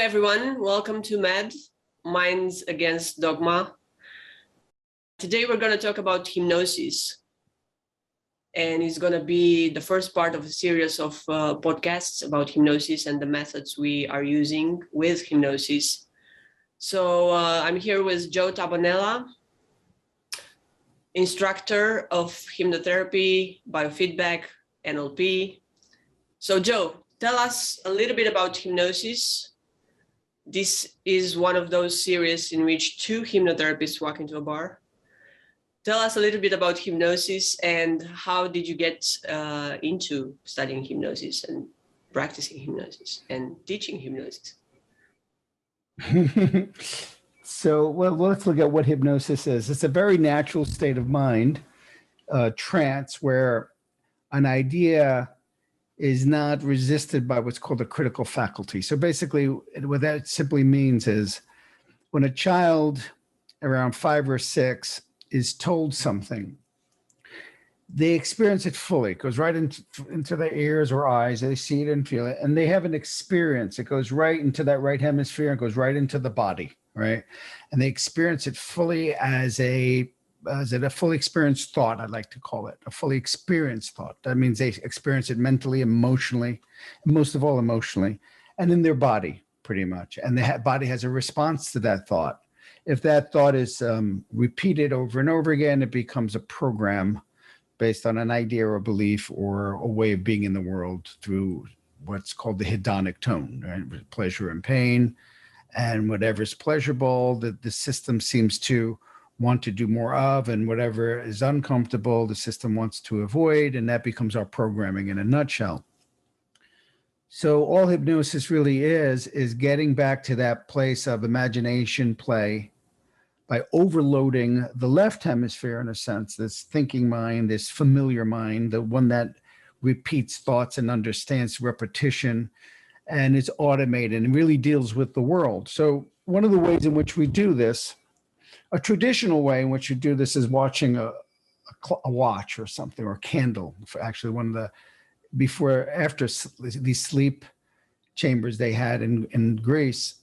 everyone. Welcome to MED, Minds Against Dogma. Today we're going to talk about hypnosis. And it's going to be the first part of a series of podcasts about hypnosis and the methods we are using with hypnosis. So I'm here with Joe Tabbanella, instructor of hypnotherapy, biofeedback, NLP. So Joe, tell us a little bit about hypnosis. This is one of those series in which two hypnotherapists walk into a bar. Tell us a little bit about hypnosis and how did you get into studying hypnosis and practicing hypnosis and teaching hypnosis? So, let's look at what hypnosis is. It's a very natural state of mind, trance, where an idea is not resisted by what's called a critical faculty. So basically, what that simply means is when a child around 5 or 6 is told something, they experience it fully. It goes right into their ears or eyes. They see it and feel it, and they have an experience. It goes right into that right hemisphere and goes right into the body, right? And they experience it fully as a fully experienced thought, I'd like to call it, a fully experienced thought. That means they experience it mentally, emotionally, most of all emotionally, and in their body, pretty much. And the body has a response to that thought. If that thought is repeated over and over again, it becomes a program based on an idea or belief or a way of being in the world through what's called the hedonic tone, right? Pleasure and pain, and whatever's pleasurable, the system seems to want to do more of, and whatever is uncomfortable, the system wants to avoid, and that becomes our programming in a nutshell. So all hypnosis really is getting back to that place of imagination play by overloading the left hemisphere, in a sense, this thinking mind, this familiar mind, the one that repeats thoughts and understands repetition and is automated and really deals with the world. So one of the ways in which we do this, a traditional way in which you do this, is watching a watch or something, or a candle. Actually, one of the after these sleep chambers they had in Greece,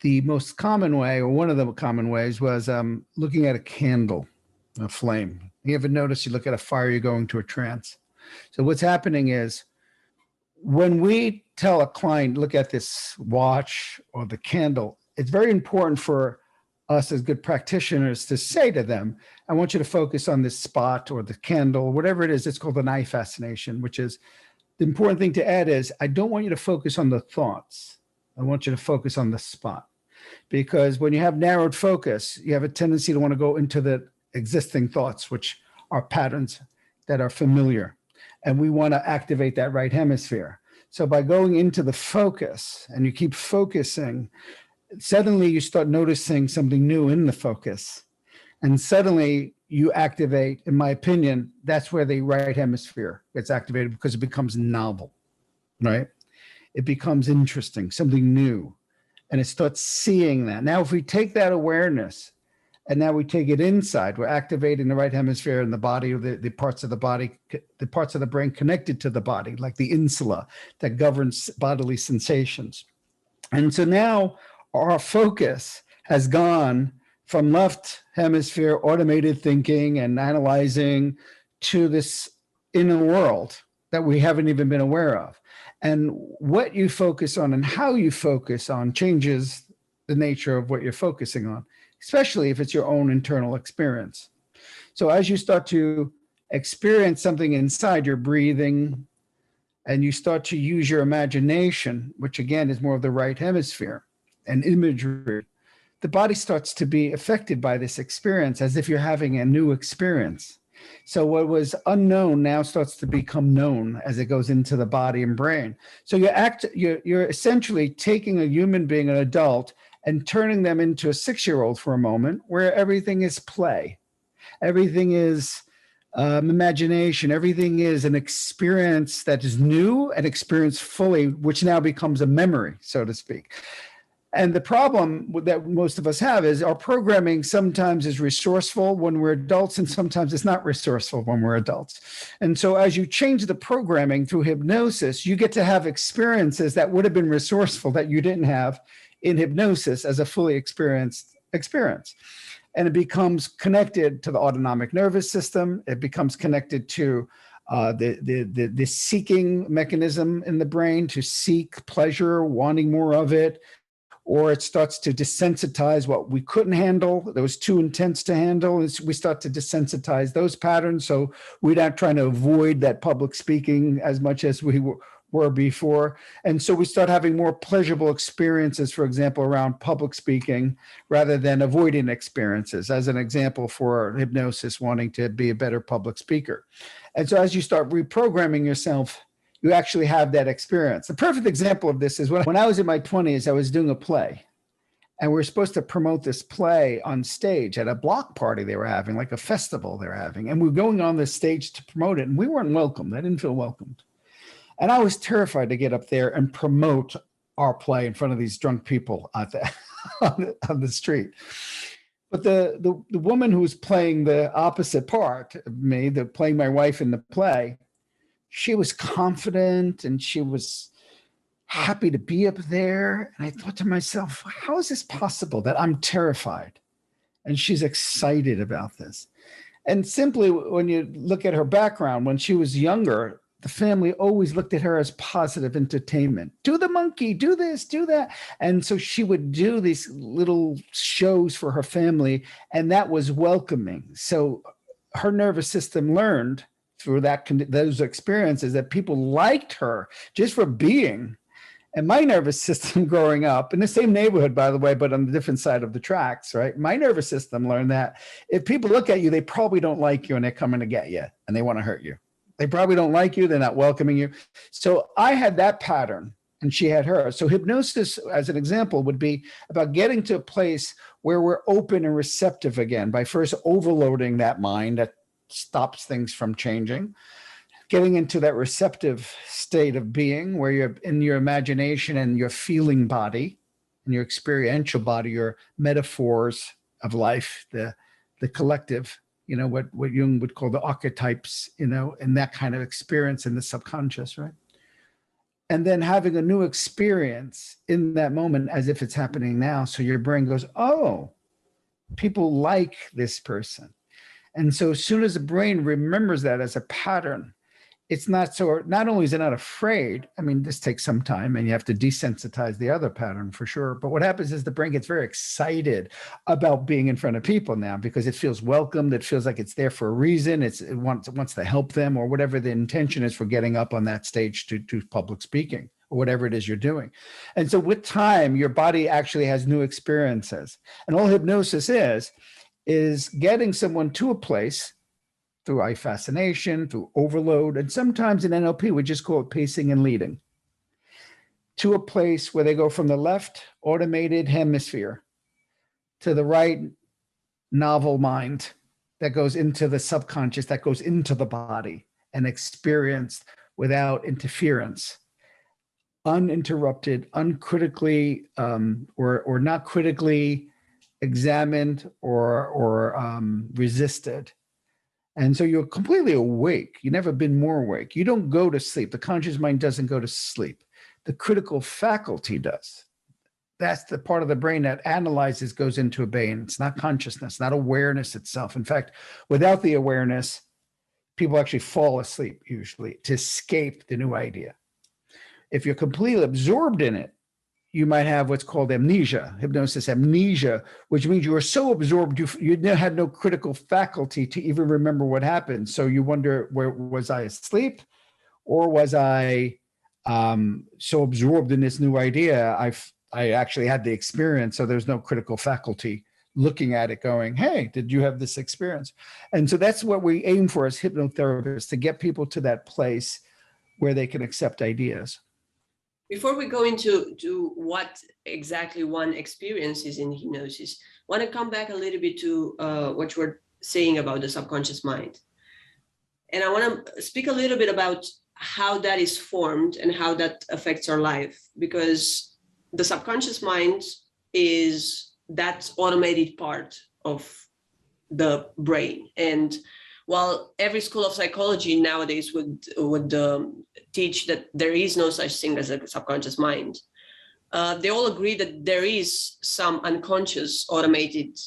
the most common way, or one of the common ways, was looking at a candle, a flame. You ever notice you look at a fire, you go into a trance? So what's happening is when we tell a client, look at this watch or the candle, it's very important for us as good practitioners to say to them, I want you to focus on this spot or the candle, whatever it is. It's called an eye fascination, which is the important thing to add is, I don't want you to focus on the thoughts. I want you to focus on the spot. Because when you have narrowed focus, you have a tendency to want to go into the existing thoughts, which are patterns that are familiar. And we want to activate that right hemisphere. So by going into the focus and you keep focusing, suddenly you start noticing something new in the focus. And suddenly you activate, in my opinion, that's where the right hemisphere gets activated, because it becomes novel, right? It becomes interesting, something new. And it starts seeing that. Now, if we take that awareness and now we take it inside, we're activating the right hemisphere in the body, or the parts of the body, the parts of the brain connected to the body, like the insula that governs bodily sensations. And so now our focus has gone from left hemisphere automated thinking and analyzing to this inner world that we haven't even been aware of. And what you focus on and how you focus on changes the nature of what you're focusing on, especially if it's your own internal experience. So as you start to experience something inside, your breathing, and you start to use your imagination, which again is more of the right hemisphere, and imagery, the body starts to be affected by this experience as if you're having a new experience. So what was unknown now starts to become known as it goes into the body and brain. So you're essentially taking a human being, an adult, and turning them into a 6-year-old for a moment, where everything is play. Everything is imagination. Everything is an experience that is new and experienced fully, which now becomes a memory, so to speak. And the problem that most of us have is our programming sometimes is resourceful when we're adults, and sometimes it's not resourceful when we're adults. And so as you change the programming through hypnosis, you get to have experiences that would have been resourceful that you didn't have in hypnosis as a fully experienced experience. And it becomes connected to the autonomic nervous system. It becomes connected to the seeking mechanism in the brain to seek pleasure, wanting more of it. Or it starts to desensitize what we couldn't handle, that was too intense to handle. We start to desensitize those patterns. So we're not trying to avoid that public speaking as much as we were before. And so we start having more pleasurable experiences, for example, around public speaking, rather than avoiding experiences, as an example for hypnosis, wanting to be a better public speaker. And so as you start reprogramming yourself, you actually have that experience. The perfect example of this is when I was in my 20s, I was doing a play, and we were supposed to promote this play on stage at a block party they were having, like a festival they were having. And we were going on the stage to promote it, and we weren't welcomed. I didn't feel welcomed. And I was terrified to get up there and promote our play in front of these drunk people on the street. But the woman who was playing the opposite part of me, playing my wife in the play, she was confident and she was happy to be up there. And I thought to myself, how is this possible that I'm terrified and she's excited about this? And simply when you look at her background, when she was younger, the family always looked at her as positive entertainment. Do the monkey, do this, do that. And so she would do these little shows for her family, and that was welcoming. So her nervous system learned through those experiences that people liked her just for being. And my nervous system growing up in the same neighborhood, by the way, but on the different side of the tracks, right? My nervous system learned that if people look at you, they probably don't like you and they're coming to get you and they want to hurt you. They probably don't like you. They're not welcoming you. So I had that pattern and she had her. So hypnosis, as an example, would be about getting to a place where we're open and receptive again by first overloading that mind that stops things from changing, getting into that receptive state of being where you're in your imagination and your feeling body and your experiential body, your metaphors of life, the collective, what Jung would call the archetypes, and that kind of experience in the subconscious, right? And then having a new experience in that moment as if it's happening now. So your brain goes, oh, people like this person. And so as soon as the brain remembers that as a pattern, it's not only is it not afraid, this takes some time and you have to desensitize the other pattern for sure. But what happens is the brain gets very excited about being in front of people now because it feels welcomed. It feels like it's there for a reason. It wants to help them, or whatever the intention is for getting up on that stage to do public speaking or whatever it is you're doing. And so with time, your body actually has new experiences. And all hypnosis is getting someone to a place through eye fascination, through overload, and sometimes in NLP, we just call it pacing and leading, to a place where they go from the left automated hemisphere to the right novel mind that goes into the subconscious, that goes into the body and experienced without interference, uninterrupted, uncritically, or not critically examined or resisted. And so you're completely awake. You've never been more awake. You don't go to sleep. The conscious mind doesn't go to sleep. The critical faculty does. That's the part of the brain that analyzes, goes into abeyance. It's not consciousness, not awareness itself. In fact, without the awareness, people actually fall asleep usually to escape the new idea. If you're completely absorbed in it, you might have what's called amnesia, hypnosis amnesia, which means you were so absorbed, you had no critical faculty to even remember what happened. So you wonder, was I asleep, or was I so absorbed in this new idea, I actually had the experience, so there's no critical faculty looking at it going, hey, did you have this experience? And so that's what we aim for as hypnotherapists, to get people to that place where they can accept ideas. Before we go into what exactly one experiences in hypnosis, I want to come back a little bit to what you were saying about the subconscious mind. And I want to speak a little bit about how that is formed and how that affects our life, because the subconscious mind is that automated part of the brain. And while every school of psychology nowadays would teach that there is no such thing as a subconscious mind, they all agree that there is some unconscious automated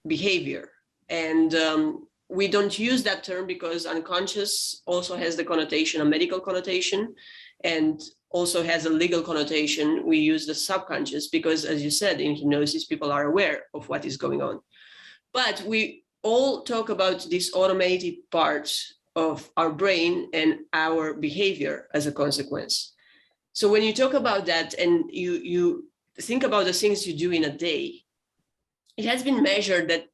behavior. And we don't use that term because unconscious also has the connotation, a medical connotation, and also has a legal connotation. We use the subconscious because, as you said, in hypnosis, people are aware of what is going on. But we all talk about this automated part of our brain and our behavior as a consequence. So when you talk about that and you think about the things you do in a day, it has been measured that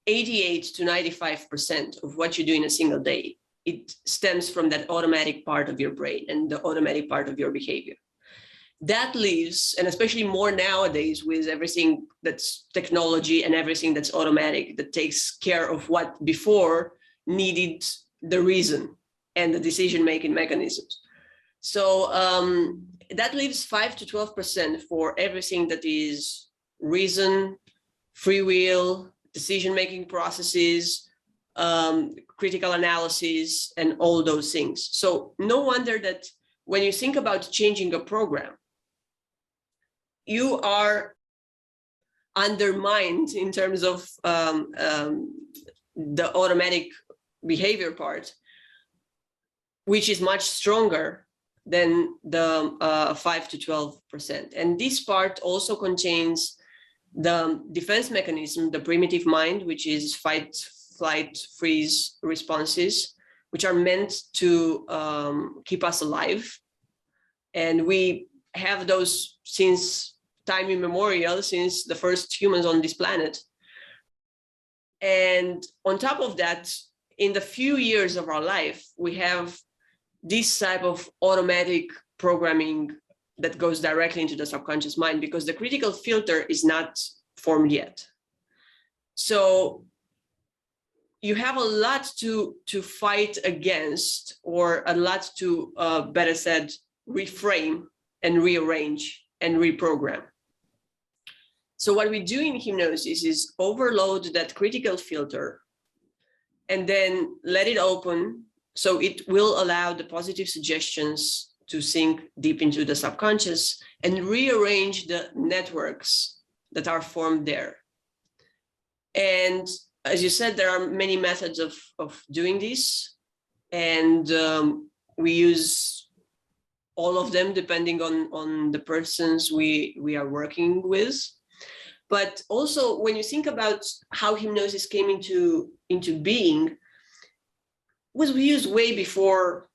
88 to 95% of what you do in a single day, it stems from that automatic part of your brain and the automatic part of your behavior. That leaves, and especially more nowadays with everything that's technology and everything that's automatic, that takes care of what before needed the reason and the decision-making mechanisms. So that leaves 5 to 12% for everything that is reason, free will, decision-making processes, critical analysis, and all those things. So no wonder that when you think about changing a program, you are undermined in terms of the automatic behavior part, which is much stronger than the 5 to 12%. And this part also contains the defense mechanism, the primitive mind, which is fight, flight, freeze responses, which are meant to keep us alive. And we have those since time immemorial, since the first humans on this planet. And on top of that, in the few years of our life, we have this type of automatic programming that goes directly into the subconscious mind because the critical filter is not formed yet. So you have a lot to fight against, or a lot to, better said, reframe and rearrange and reprogram. So what we do in hypnosis is overload that critical filter and then let it open, so it will allow the positive suggestions to sink deep into the subconscious and rearrange the networks that are formed there. And as you said, there are many methods of doing this, and we use all of them depending on the persons we are working with. But also, when you think about how hypnosis came into being, was used way before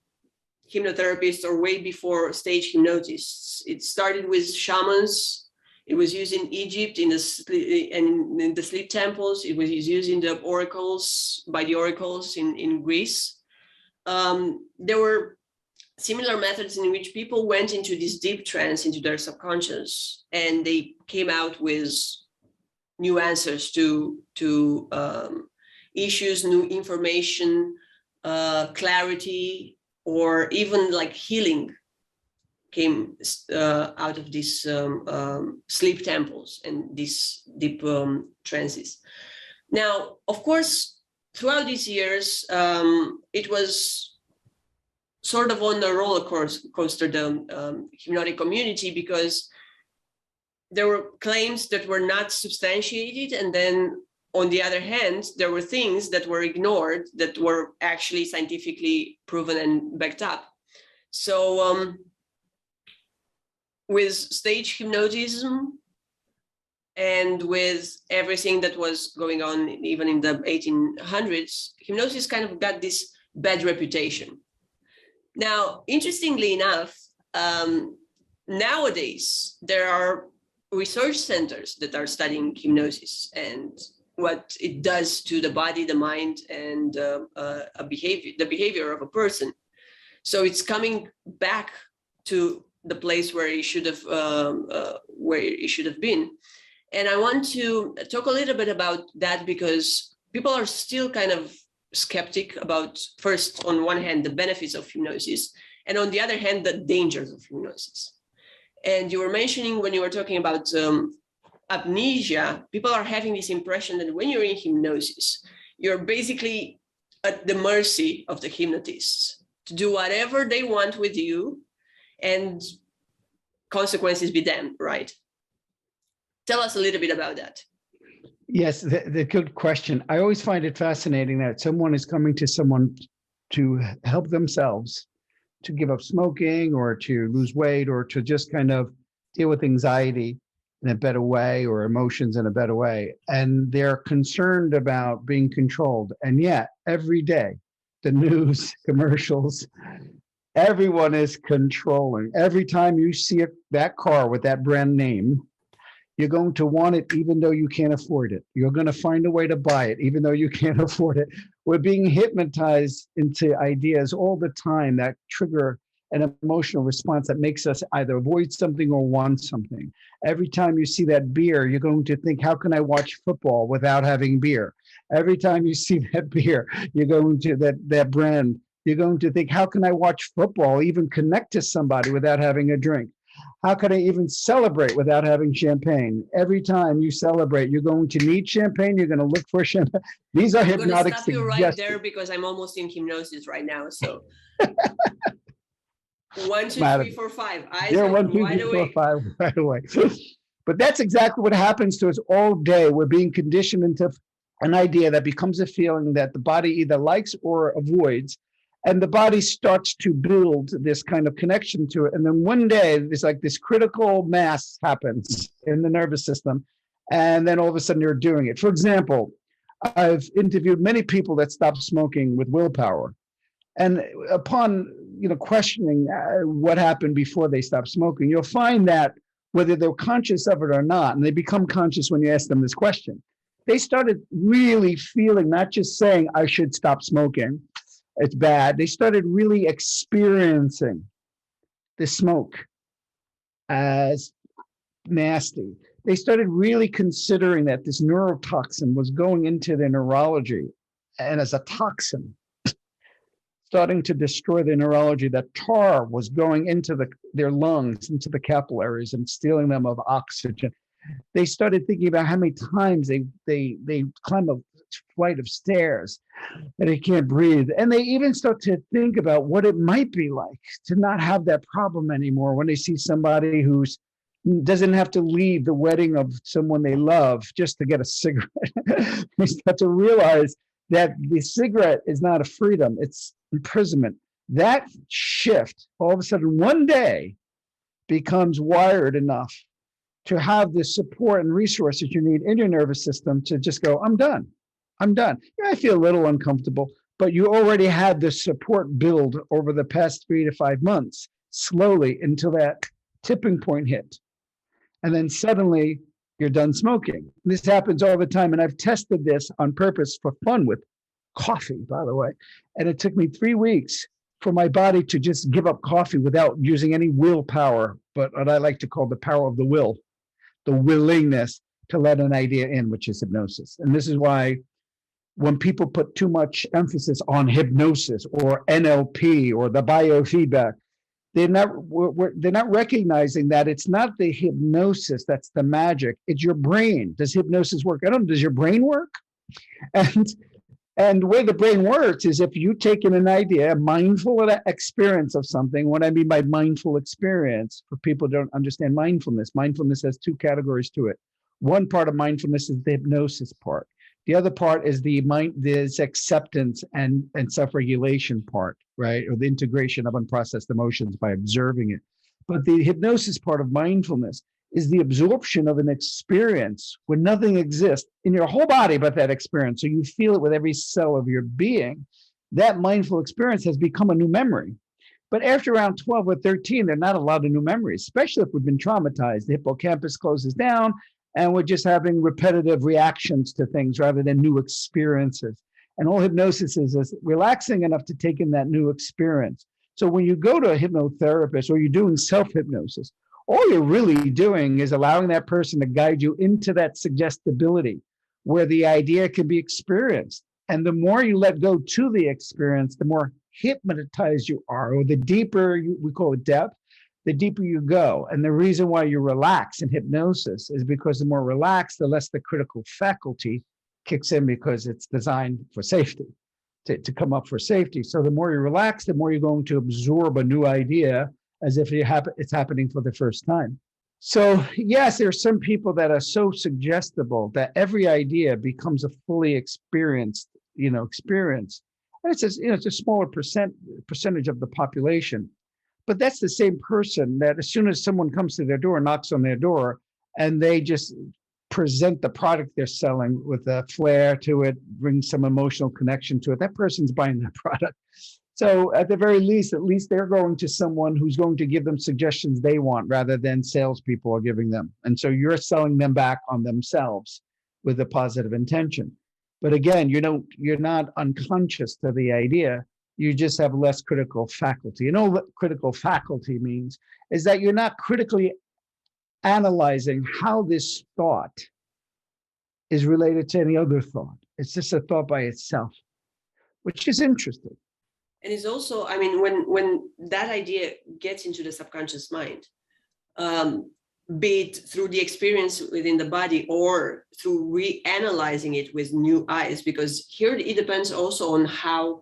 hypnotherapists or way before stage hypnotists. It started with shamans. It was used in Egypt in the sleep temples. It was used in the oracles, by the oracles in Greece. There were similar methods in which people went into this deep trance, into their subconscious, and they came out with new answers to issues, new information, clarity, or even like healing came out of these sleep temples and these deep trances. Now, of course, throughout these years, it was sort of on the roller coaster, the hypnotic community, because there were claims that were not substantiated, and then on the other hand, there were things that were ignored that were actually scientifically proven and backed up. So with stage hypnotism and with everything that was going on even in the 1800s, hypnosis kind of got this bad reputation. Now, interestingly enough, nowadays there are research centers that are studying hypnosis and what it does to the body, the mind, and the behavior of a person. So it's coming back to the place where it should have been. And I want to talk a little bit about that because people are still kind of skeptic about, first, on one hand, the benefits of hypnosis, and on the other hand, the dangers of hypnosis. And you were mentioning when you were talking about amnesia, people are having this impression that when you're in hypnosis, you're basically at the mercy of the hypnotists to do whatever they want with you and consequences be damned, right? Tell us a little bit about that. Yes, the good question. I always find it fascinating that someone is coming to someone to help themselves, to give up smoking or to lose weight or to just kind of deal with anxiety in a better way or emotions in a better way. And they're concerned about being controlled. And yet, every day, the news, commercials, everyone is controlling. Every time you see that car with that brand name, you're going to want it even though you can't afford it. You're going to find a way to buy it even though you can't afford it. We're being hypnotized into ideas all the time that trigger an emotional response that makes us either avoid something or want something. Every time you see that beer, you're going to think, how can I watch football without having beer? Every time you see that beer, you're going to that brand, you're going to think, how can I watch football, even connect to somebody without having a drink? How could I even celebrate without having champagne? Every time you celebrate, you're going to need champagne. You're going to look for champagne. These are hypnotic suggestions. I'm going to stop you right there because I'm almost in hypnosis right now. So 1, 2, 3, 4, 5. Eyes open, wide awake. 5 right away. But that's exactly what happens to us all day. We're being conditioned into an idea that becomes a feeling that the body either likes or avoids. And the body starts to build this kind of connection to it. And then one day, there's like this critical mass happens in the nervous system. And then all of a sudden, you're doing it. For example, I've interviewed many people that stopped smoking with willpower. And upon questioning what happened before they stopped smoking, you'll find that whether they're conscious of it or not, and they become conscious when you ask them this question, they started really feeling, not just saying, I should stop smoking, it's bad. They started really experiencing the smoke as nasty. They started really considering that this neurotoxin was going into their neurology and as a toxin, starting to destroy their neurology. That tar was going into their lungs, into the capillaries and stealing them of oxygen. They started thinking about how many times they climb a flight of stairs and they can't breathe. And they even start to think about what it might be like to not have that problem anymore when they see somebody who doesn't have to leave the wedding of someone they love just to get a cigarette. They start to realize that the cigarette is not a freedom, it's imprisonment. That shift, all of a sudden, one day becomes wired enough to have the support and resources you need in your nervous system to just go, I'm done. Yeah, I feel a little uncomfortable, but you already had the support build over the past 3 to 5 months, slowly until that tipping point hit. And then suddenly you're done smoking. This happens all the time. And I've tested this on purpose for fun with coffee, by the way. And it took me 3 weeks for my body to just give up coffee without using any willpower, but what I like to call the power of the will, the willingness to let an idea in, which is hypnosis. And this is why when people put too much emphasis on hypnosis or NLP or the biofeedback, they're not recognizing that it's not the hypnosis that's the magic. It's your brain. Does hypnosis work? I don't know. Does your brain work? And the way the brain works is if you take in an idea, a mindful experience of something. What I mean by mindful experience, for people who don't understand mindfulness has 2 categories to it. One part of mindfulness is the hypnosis part. The other part is this acceptance and self-regulation part, right? Or the integration of unprocessed emotions by observing it. But the hypnosis part of mindfulness is the absorption of an experience when nothing exists in your whole body but that experience. So you feel it with every cell of your being. That mindful experience has become a new memory. But after around 12 or 13, there are not a lot of new memories, especially if we've been traumatized. The hippocampus closes down, and we're just having repetitive reactions to things rather than new experiences. And all hypnosis is relaxing enough to take in that new experience. So when you go to a hypnotherapist or you're doing self-hypnosis, all you're really doing is allowing that person to guide you into that suggestibility where the idea can be experienced. And the more you let go to the experience, the more hypnotized you are, or the deeper, we call it depth, the deeper you go. And the reason why you relax in hypnosis is because the more relaxed, the less the critical faculty kicks in, because it's designed for safety, to come up for safety. So the more you relax, the more you're going to absorb a new idea as if it's happening for the first time. So yes, there are some people that are so suggestible that every idea becomes a fully experienced, experience. And it's a smaller percentage of the population. But that's the same person that as soon as someone comes to their door, knocks on their door, and they just present the product they're selling with a flair to it, bring some emotional connection to it, that person's buying that product. So at the very least, at least they're going to someone who's going to give them suggestions they want rather than salespeople are giving them. And so you're selling them back on themselves with a positive intention. But again, you're not unconscious to the idea. You just have less critical faculty. And all that critical faculty means is that you're not critically analyzing how this thought is related to any other thought. It's just a thought by itself, which is interesting. And it's also, I mean, when that idea gets into the subconscious mind, be it through the experience within the body or through reanalyzing it with new eyes, because here it depends also on how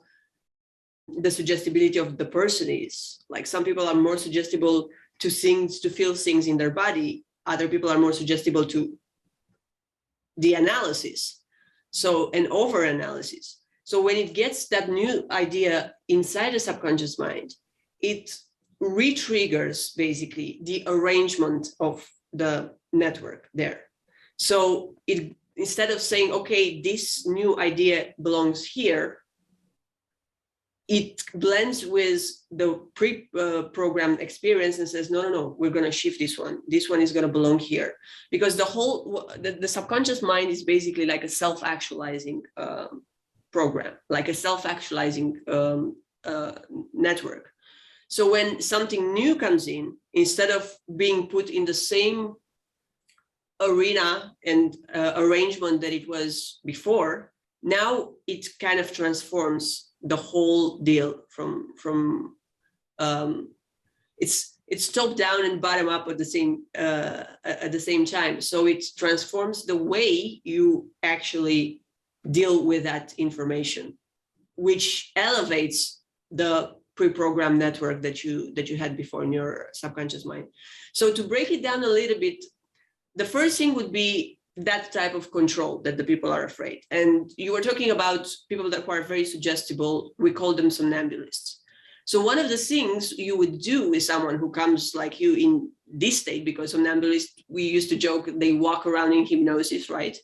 the suggestibility of the person is. Like some people are more suggestible to things, to feel things in their body. Other people are more suggestible to the analysis. So, an over-analysis. So when it gets that new idea inside the subconscious mind, it re-triggers basically the arrangement of the network there. So it, instead of saying, okay, this new idea belongs here, it blends with the pre-programmed experience and says, no, we're going to shift this one. This one is going to belong here. Because the subconscious mind is basically like a self-actualizing program, like a self-actualizing network. So when something new comes in, instead of being put in the same arena and arrangement that it was before, now it kind of transforms the whole deal from it's top down and bottom up at the same time. So it transforms the way you actually deal with that information, which elevates the pre-programmed network that you had before in your subconscious mind. So to break it down a little bit, the first thing would be that type of control that the people are afraid. And you were talking about people that are very suggestible. We call them somnambulists. So one of the things you would do with someone who comes like you in this state, because somnambulists, we used to joke, they walk around in hypnosis, right?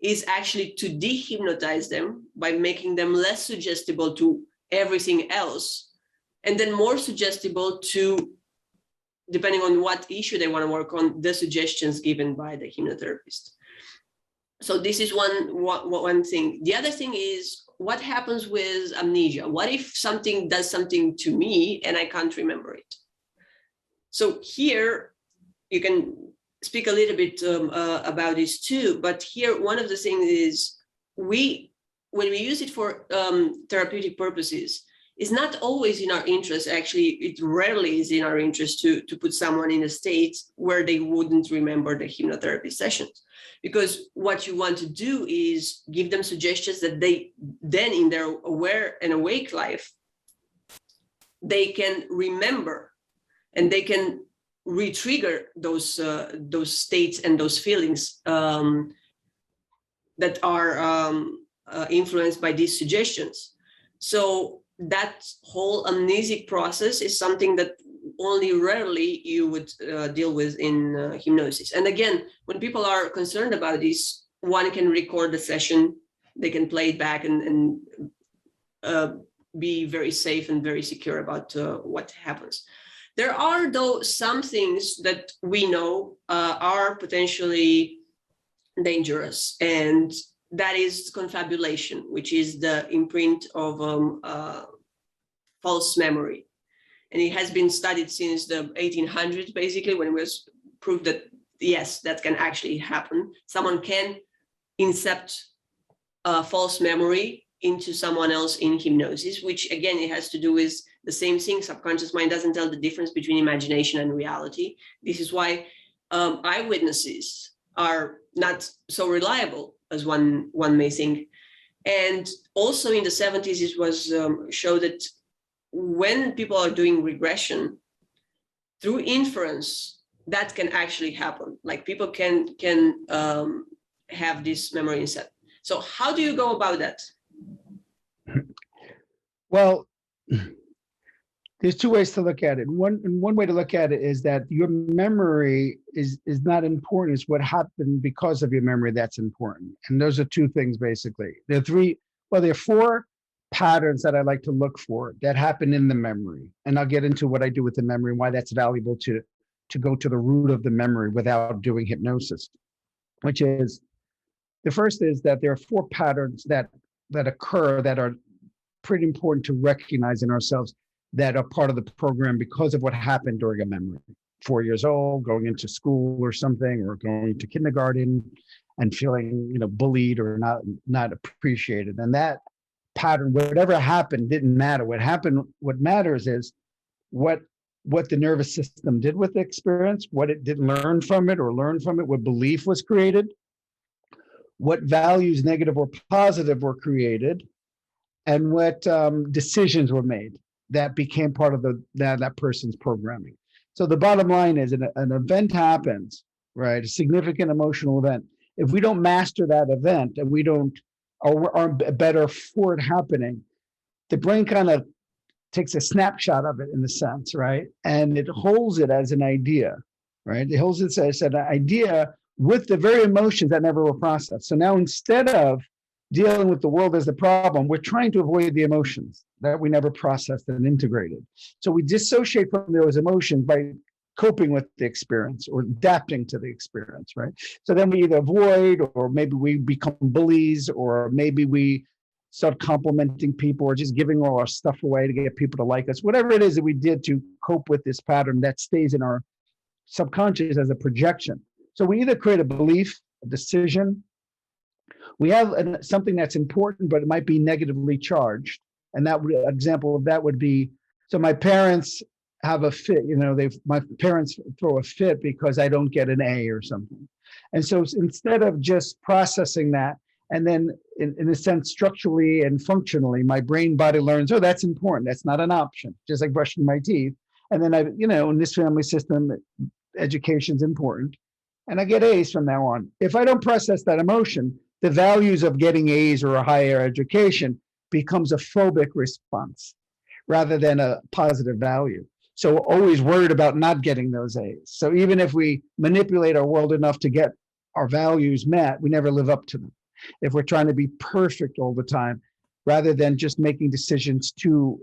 Is actually to dehypnotize them by making them less suggestible to everything else, and then more suggestible to, depending on what issue they want to work on, the suggestions given by the hypnotherapist. So this is one thing. The other thing is, what happens with amnesia? What if something does something to me and I can't remember it? So here you can speak a little bit about this too, but here one of the things is when we use it for therapeutic purposes, it's not always in our interest. Actually, it rarely is in our interest to put someone in a state where they wouldn't remember the hypnotherapy sessions, because what you want to do is give them suggestions that they then in their aware and awake life, they can remember and they can re-trigger those states and those feelings that are influenced by these suggestions. So that whole amnesic process is something that only rarely you would deal with in hypnosis. And again, when people are concerned about this, one can record the session, they can play it back and be very safe and very secure about what happens. There are, though, some things that we know are potentially dangerous, and that is confabulation, which is the imprint of false memory. And it has been studied since the 1800s, basically, when it was proved that, yes, that can actually happen. Someone can incept a false memory into someone else in hypnosis, which, again, it has to do with the same thing. Subconscious mind doesn't tell the difference between imagination and reality. This is why eyewitnesses are not so reliable as one may think. And also in the 70s, it was showed that when people are doing regression through inference, that can actually happen. Like people can have this memory inset. So how do you go about that? Well, there's two ways to look at it. One way to look at it is that your memory is not important. It's what happened because of your memory that's important. And those are two things, basically. There are four patterns that I like to look for that happen in the memory. And I'll get into what I do with the memory and why that's valuable to go to the root of the memory without doing hypnosis, which is, the first is that there are four patterns that occur that are pretty important to recognize in ourselves, that are part of the program because of what happened during a memory. 4 years old, going into school or something, or going to kindergarten and feeling, bullied or not appreciated. And that pattern, whatever happened, didn't matter. What matters is what the nervous system did with the experience, what it did learn from it, what belief was created, what values, negative or positive, were created, and what decisions were made that became part of that person's programming. So the bottom line is, an event happens, right? A significant emotional event. If we don't master that event and we don't, or aren't better for it happening, the brain kind of takes a snapshot of it, in a sense, right? And it holds it as an idea, right? It holds it as an idea with the very emotions that never were processed. So now, instead of dealing with the world as the problem, we're trying to avoid the emotions that we never processed and integrated. So we dissociate from those emotions by coping with the experience or adapting to the experience, right? So then we either avoid, or maybe we become bullies, or maybe we start complimenting people, or just giving all our stuff away to get people to like us. Whatever it is that we did to cope with this pattern, that stays in our subconscious as a projection. So we either create a belief, a decision. We have something that's important, but it might be negatively charged. And example of that would be, so my parents have a fit, my parents throw a fit because I don't get an A or something. And so instead of just processing that, and then in a sense, structurally and functionally, my brain body learns, oh, that's important. That's not an option, just like brushing my teeth. And then in this family system, education's important. And I get A's from now on. If I don't process that emotion, the values of getting A's or a higher education becomes a phobic response rather than a positive value. So we're always worried about not getting those A's. So even if we manipulate our world enough to get our values met, we never live up to them. If we're trying to be perfect all the time, rather than just making decisions to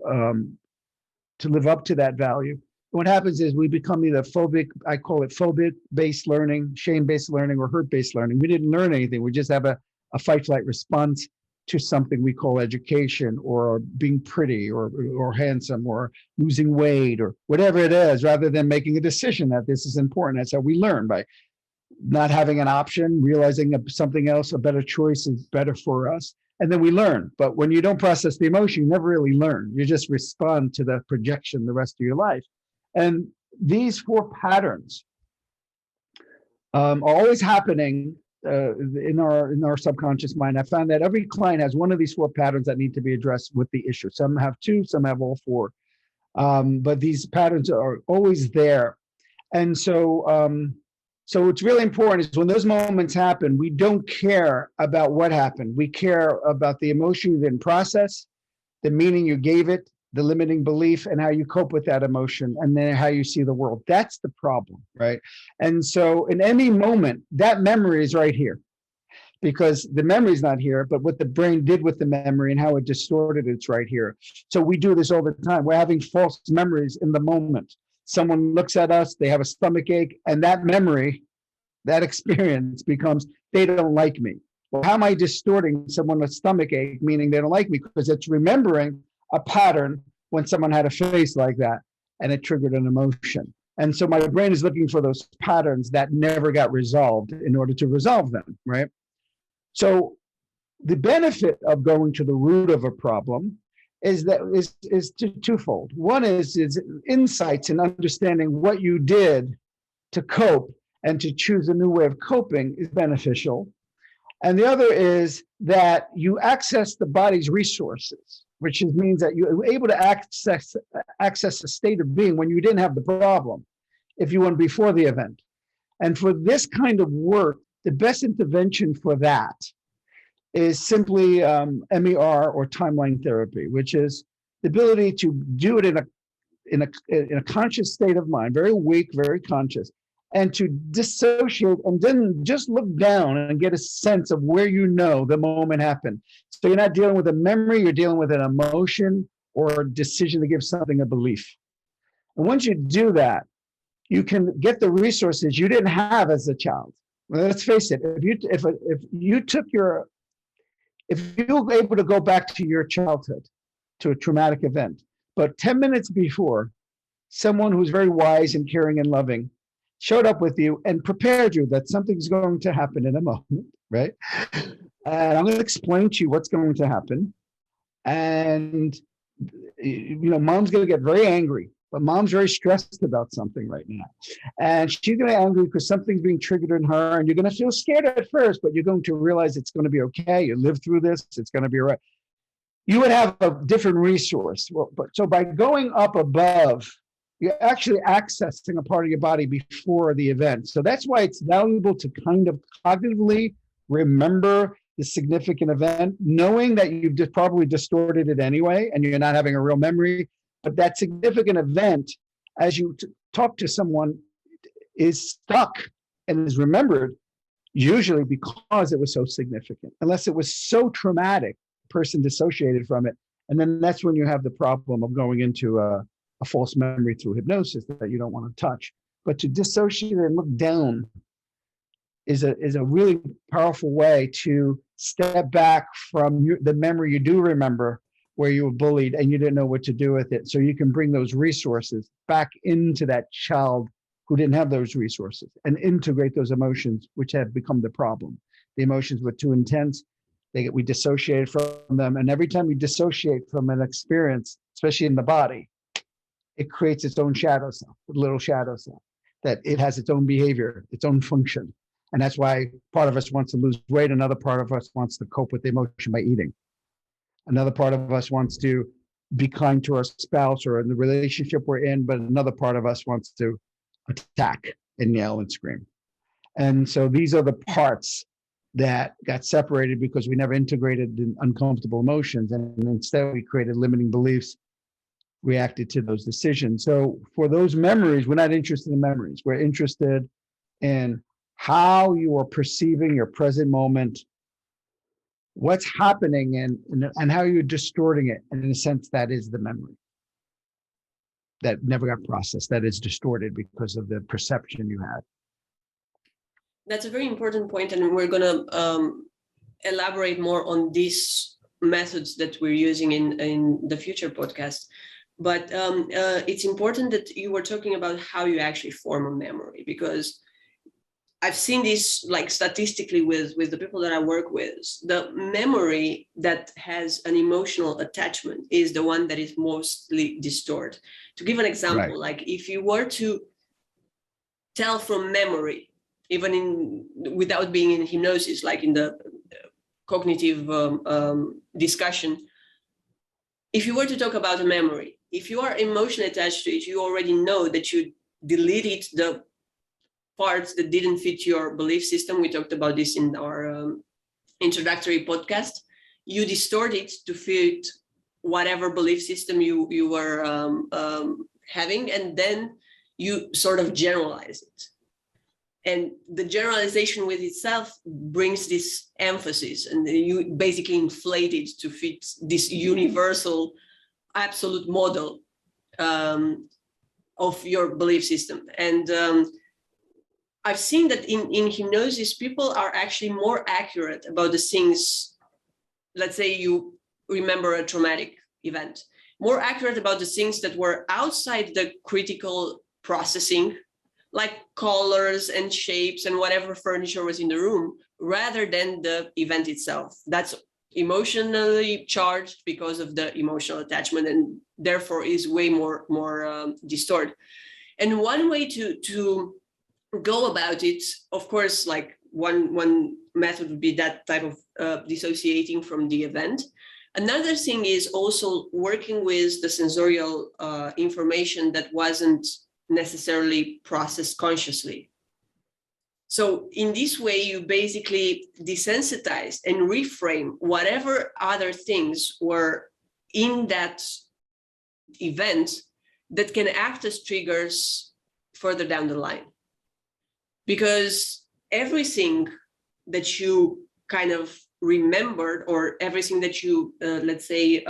live up to that value, what happens is we become either phobic, I call it phobic-based learning, shame-based learning, or hurt-based learning. We didn't learn anything. We just have a fight-flight response to something we call education, or being pretty, or handsome, or losing weight, or whatever it is, rather than making a decision that this is important. That's how we learn, by not having an option, realizing something else, a better choice is better for us. And then we learn. But when you don't process the emotion, you never really learn. You just respond to the projection the rest of your life. And these four patterns are always happening in our subconscious mind. I found that every client has one of these four patterns that need to be addressed with the issue. Some have two, some have all four. But these patterns are always there. And so what's really important is when those moments happen, we don't care about what happened. We care about the emotion you didn't process, the meaning you gave it, the limiting belief, and how you cope with that emotion, and then how you see the world. That's the problem, right? And so in any moment, that memory is right here, because the memory is not here, but what the brain did with the memory and how it distorted it's right here. So we do this all the time. We're having false memories in the moment. Someone looks at us, they have a stomach ache, and that memory, that experience becomes, they don't like me. Well, how am I distorting someone with stomach ache, meaning they don't like me? Because it's remembering a pattern when someone had a face like that, and it triggered an emotion. And so my brain is looking for those patterns that never got resolved in order to resolve them, right? So the benefit of going to the root of a problem is twofold. One is insights and understanding what you did to cope and to choose a new way of coping is beneficial. And the other is that you access the body's resources, which means that you're able to access a state of being when you didn't have the problem, if you went before the event. And for this kind of work, the best intervention for that is simply MER or timeline therapy, which is the ability to do it in a conscious state of mind, very awake, very conscious, and to dissociate and then just look down and get a sense of where you know the moment happened. So you're not dealing with a memory, you're dealing with an emotion or a decision to give something a belief. And once you do that, you can get the resources you didn't have as a child. Well, let's face it, if you were able to go back to your childhood, to a traumatic event, but 10 minutes before, someone who's very wise and caring and loving showed up with you and prepared you that something's going to happen in a moment, right? And I'm going to explain to you what's going to happen. And, mom's going to get very angry, but mom's very stressed about something right now. And she's going to be angry because something's being triggered in her, and you're going to feel scared at first, but you're going to realize it's going to be okay. You live through this, it's going to be all right. You would have a different resource. So by going up above, you're actually accessing a part of your body before the event. So that's why it's valuable to kind of cognitively remember the significant event, knowing that you've probably distorted it anyway, and you're not having a real memory. But that significant event, as you talk to someone, is stuck and is remembered, usually because it was so significant. Unless it was so traumatic, the person dissociated from it. And then that's when you have the problem of going into a false memory through hypnosis that you don't want to touch. But to dissociate and look down is a really powerful way to step back from the memory you do remember, where you were bullied and you didn't know what to do with it. So you can bring those resources back into that child who didn't have those resources and integrate those emotions, which had become the problem. The emotions were too intense. We dissociated from them. And every time you dissociate from an experience, especially in the body, it creates its own shadow self, a little shadow self, that it has its own behavior, its own function. And that's why part of us wants to lose weight. Another part of us wants to cope with the emotion by eating. Another part of us wants to be kind to our spouse or in the relationship we're in, but another part of us wants to attack and yell and scream. And so these are the parts that got separated because we never integrated the uncomfortable emotions. And instead we created limiting beliefs, reacted to those decisions. So for those memories, we're not interested in memories. We're interested in how you are perceiving your present moment, what's happening, and how you're distorting it. And in a sense, that is the memory that never got processed, that is distorted because of the perception you had. That's a very important point, and we're going to elaborate more on these methods that we're using in the future podcast. But it's important that you were talking about how you actually form a memory, because I've seen this like statistically with the people that I work with. The memory that has an emotional attachment is the one that is mostly distorted. To give an example, right, like if you were to tell from memory, even without being in hypnosis, like in the cognitive discussion, if you were to talk about a memory, if you are emotionally attached to it, you already know that you deleted the parts that didn't fit your belief system. We talked about this in our introductory podcast. You distort it to fit whatever belief system you were having, and then you sort of generalize it. And the generalization with itself brings this emphasis, and you basically inflate it to fit this universal, absolute model of your belief system. And I've seen that in hypnosis, people are actually more accurate about the things. Let's say you remember a traumatic event, more accurate about the things that were outside the critical processing, like colors and shapes and whatever furniture was in the room, rather than the event itself. That's emotionally charged because of the emotional attachment, and therefore is way more distorted. And one way to go about it, of course, like one method would be that type of dissociating from the event. Another thing is also working with the sensorial information that wasn't necessarily processed consciously. So in this way, you basically desensitize and reframe whatever other things were in that event that can act as triggers further down the line. Because everything that you kind of remembered, or everything that you, let's say,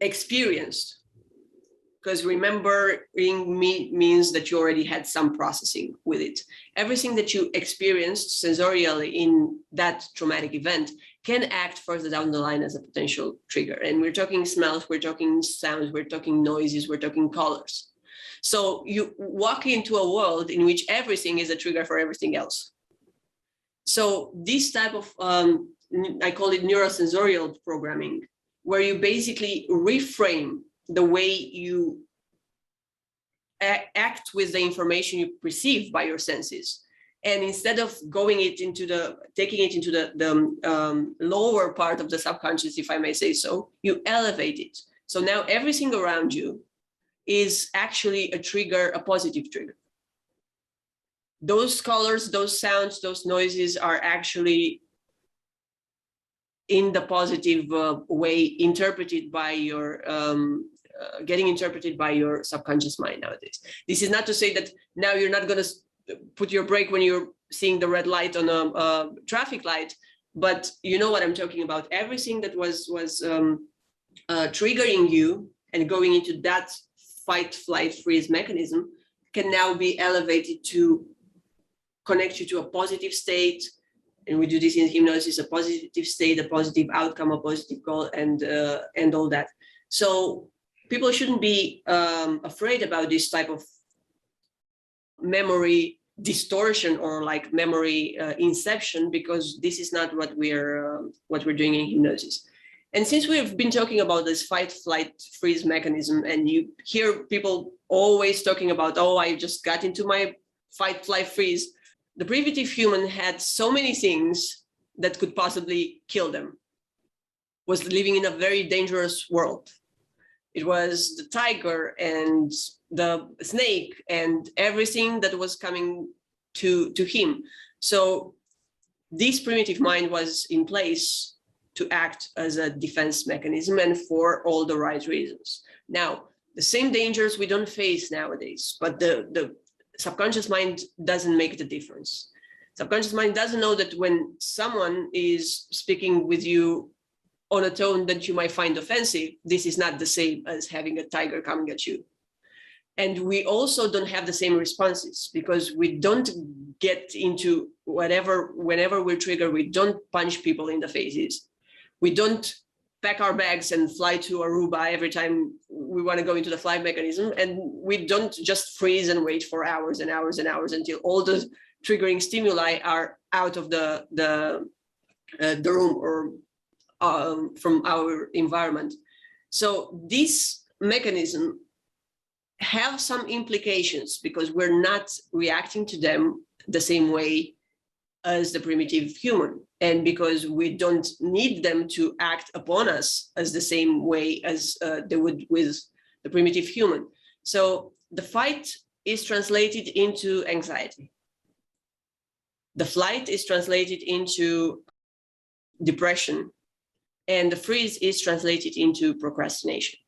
experienced, because remembering means that you already had some processing with it. Everything that you experienced sensorially in that traumatic event can act further down the line as a potential trigger. And we're talking smells, we're talking sounds, we're talking noises, we're talking colors. So you walk into a world in which everything is a trigger for everything else. So this type of, I call it neurosensorial programming, where you basically reframe the way you act with the information you perceive by your senses. And instead of taking it into the lower part of the subconscious, if I may say so, you elevate it. So now everything around you is actually a trigger, a positive trigger. Those colors, those sounds, those noises are actually in the positive way interpreted by your, getting interpreted by your subconscious mind nowadays. This is not to say that now you're not going to put your brake when you're seeing the red light on a traffic light, but you know what I'm talking about. Everything that was triggering you and going into that fight, flight, freeze mechanism can now be elevated to connect you to a positive state. And we do this in hypnosis: a positive state, a positive outcome, a positive goal, and all that. So people shouldn't be afraid about this type of memory distortion or like memory inception, because this is not what we're doing in hypnosis. And since we've been talking about this fight, flight, freeze mechanism, and you hear people always talking about, oh, I just got into my fight, flight, freeze. The primitive human had so many things that could possibly kill them, was living in a very dangerous world. It was the tiger and the snake and everything that was coming to him. So this primitive mind was in place to act as a defense mechanism, and for all the right reasons. Now, the same dangers we don't face nowadays, but the subconscious mind doesn't make the difference. Subconscious mind doesn't know that when someone is speaking with you on a tone that you might find offensive, this is not the same as having a tiger coming at you. And we also don't have the same responses, because we don't get into whenever we're triggered, we don't punch people in the faces. We don't pack our bags and fly to Aruba every time we want to go into the flight mechanism. And we don't just freeze and wait for hours and hours and hours until all the triggering stimuli are out of the room or from our environment. So this mechanism have some implications, because we're not reacting to them the same way as the primitive human, and because we don't need them to act upon us as the same way as they would with the primitive human. So the fight is translated into anxiety. The flight is translated into depression, and the freeze is translated into procrastination.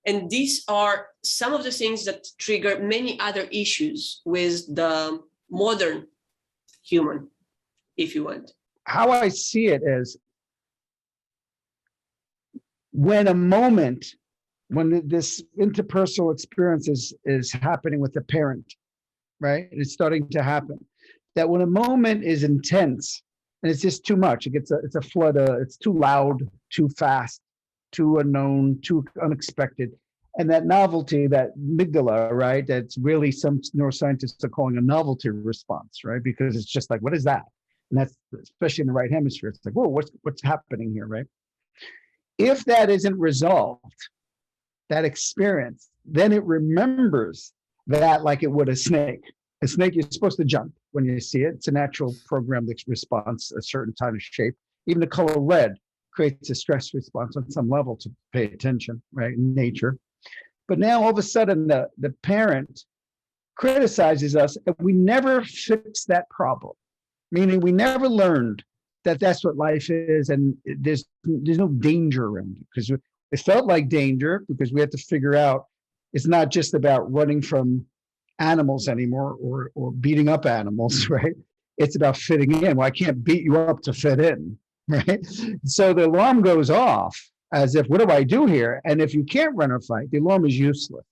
And these are some of the things that trigger many other issues with the modern human, if you want. How I see it is, when this interpersonal experience is happening with the parent, right? And it's starting to happen. That when a moment is intense and it's just too much, it's a flood, it's too loud, too fast, too unknown, too unexpected. And that novelty, that amygdala, right? That's really, some neuroscientists are calling a novelty response, right? Because it's just like, what is that? And that's especially in the right hemisphere. It's like, whoa, what's happening here, right? If that isn't resolved, that experience, then it remembers that like it would a snake. A snake, you're supposed to jump when you see it. It's a natural programmed response, a certain kind of shape. Even the color red creates a stress response on some level to pay attention, right, in nature. But now all of a sudden the parent criticizes us and we never fix that problem, meaning we never learned that that's what life is and there's no danger around it, because it felt like danger because we had to figure out it's not just about running from animals anymore or beating up animals, right? It's about fitting in. Well, I can't beat you up to fit in, right? So the alarm goes off as if, what do I do here? And if you can't run or fight, the alarm is useless.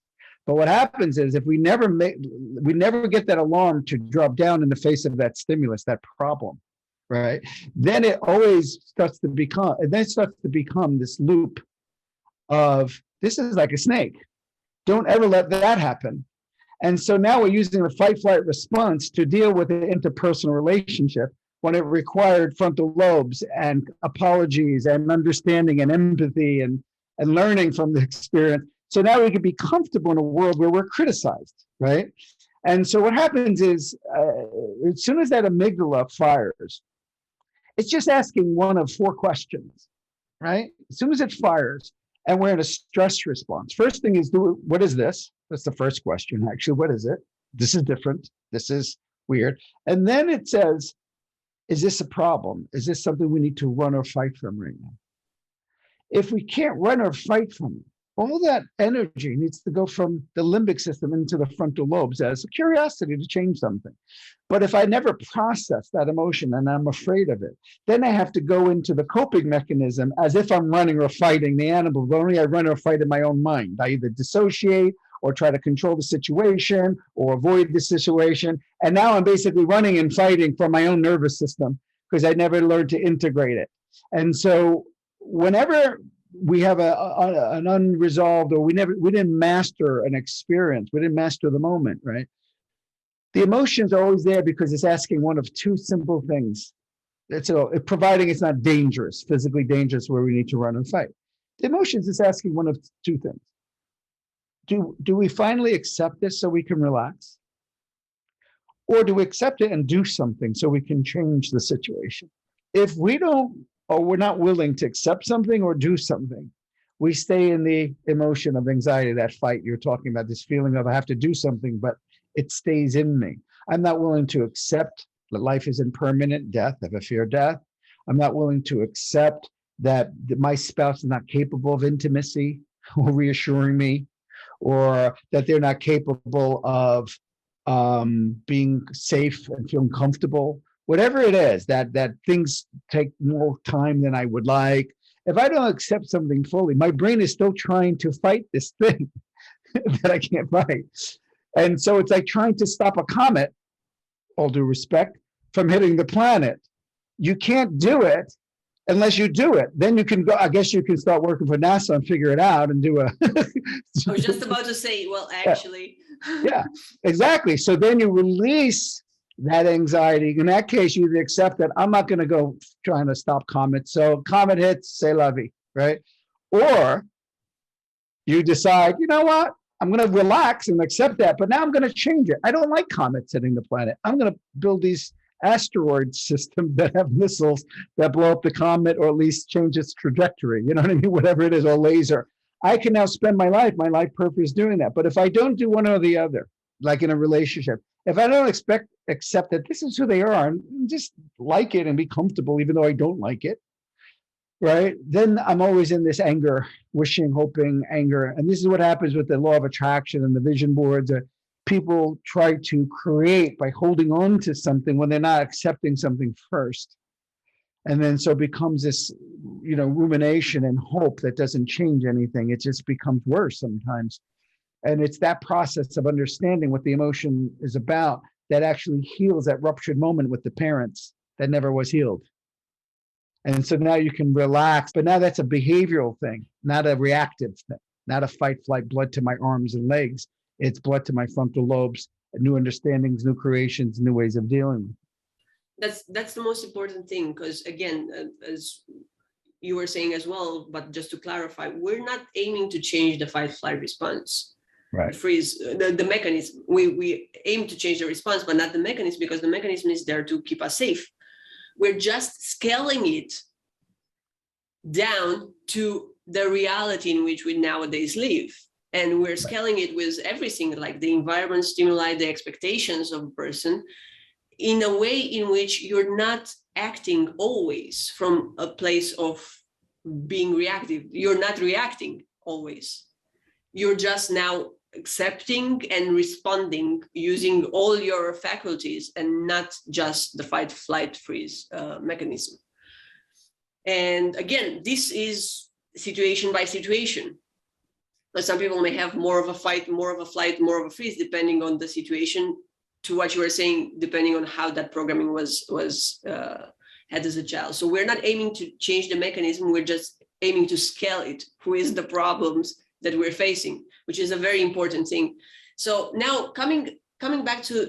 But what happens is if we never get that alarm to drop down in the face of that stimulus, that problem, right? Then it always starts to become this loop of, this is like a snake. Don't ever let that happen. And so now we're using the fight-flight response to deal with the interpersonal relationship when it required frontal lobes and apologies and understanding and empathy and learning from the experience. So now we can be comfortable in a world where we're criticized, right? And so what happens is, as soon as that amygdala fires, it's just asking one of 4 questions, right? As soon as it fires, and we're in a stress response. First thing is, what is this? That's the first question, actually. What is it? This is different. This is weird. And then it says, is this a problem? Is this something we need to run or fight from right now? If we can't run or fight from it, all that energy needs to go from the limbic system into the frontal lobes as a curiosity to change something. But if I never process that emotion and I'm afraid of it, then I have to go into the coping mechanism as if I'm running or fighting the animal. But only I run or fight in my own mind. I either dissociate or try to control the situation or avoid the situation. And now I'm basically running and fighting from my own nervous system because I never learned to integrate it. And so whenever we have an unresolved, or we didn't master an experience, we didn't master the moment, right? The emotions are always there because it's asking one of 2 simple things. Providing it's not dangerous, physically dangerous, where we need to run and fight. The emotions is asking one of 2 things. Do we finally accept this so we can relax? Or do we accept it and do something so we can change the situation? If we don't, or we're not willing to accept something or do something, we stay in the emotion of anxiety, that fight you're talking about, this feeling of I have to do something, but it stays in me. I'm not willing to accept that life is impermanent, death, I have a fear of death. I'm not willing to accept that my spouse is not capable of intimacy or reassuring me, or that they're not capable of being safe and feeling comfortable. Whatever it is, that things take more time than I would like. If I don't accept something fully, my brain is still trying to fight this thing that I can't fight. And so it's like trying to stop a comet, all due respect, from hitting the planet. You can't do it unless you do it. Then you can go, I guess you can start working for NASA and figure it out and do a... I was just about to say, well, actually. Yeah, exactly. So then you release that anxiety. In that case, you accept that I'm not going to go trying to stop comets. So comet hits, c'est la vie, right? Or you decide, you know what? I'm going to relax and accept that, but now I'm going to change it. I don't like comets hitting the planet. I'm going to build these asteroid systems that have missiles that blow up the comet or at least change its trajectory. You know what I mean? Whatever it is, or laser. I can now spend my life purpose doing that. But if I don't do one or the other, like in a relationship, if I don't accept that this is who they are and just like it and be comfortable, even though I don't like it, right? Then I'm always in this anger, wishing, hoping, anger. And this is what happens with the law of attraction and the vision boards. People try to create by holding on to something when they're not accepting something first. And then so it becomes this, rumination and hope that doesn't change anything. It just becomes worse sometimes. And it's that process of understanding what the emotion is about that actually heals that ruptured moment with the parents that never was healed. And so now you can relax, but now that's a behavioral thing, not a reactive thing, not a fight, flight, blood to my arms and legs. It's blood to my frontal lobes, new understandings, new creations, new ways of dealing with it. That's the most important thing, because again, as you were saying as well, but just to clarify, we're not aiming to change the fight-flight response, Right. the freeze, the mechanism. We aim to change the response, but not the mechanism, because the mechanism is there to keep us safe. We're just scaling it down to the reality in which we nowadays live. And we're scaling it with everything, like the environment, stimuli, the expectations of a person, in a way in which you're not acting always from a place of being reactive. You're not reacting always. You're just now accepting and responding using all your faculties and not just the fight, flight, freeze mechanism. And again, this is situation by situation. But some people may have more of a fight, more of a flight, more of a freeze, depending on the situation, to what you were saying, depending on how that programming was had as a child. So we're not aiming to change the mechanism, we're just aiming to scale it with the problems that we're facing, which is a very important thing. So now coming back to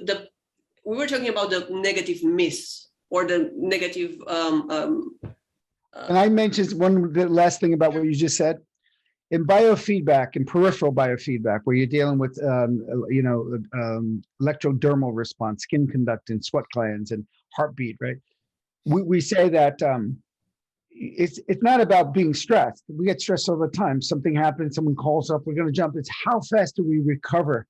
we were talking about the negative myths or the negative. And I mentioned the last thing about what you just said. In biofeedback, in peripheral biofeedback, where you're dealing with, electrodermal response, skin conductance, sweat glands, and heartbeat, right? We say that it's not about being stressed. We get stressed all the time. Something happens, someone calls up, we're going to jump. It's how fast do we recover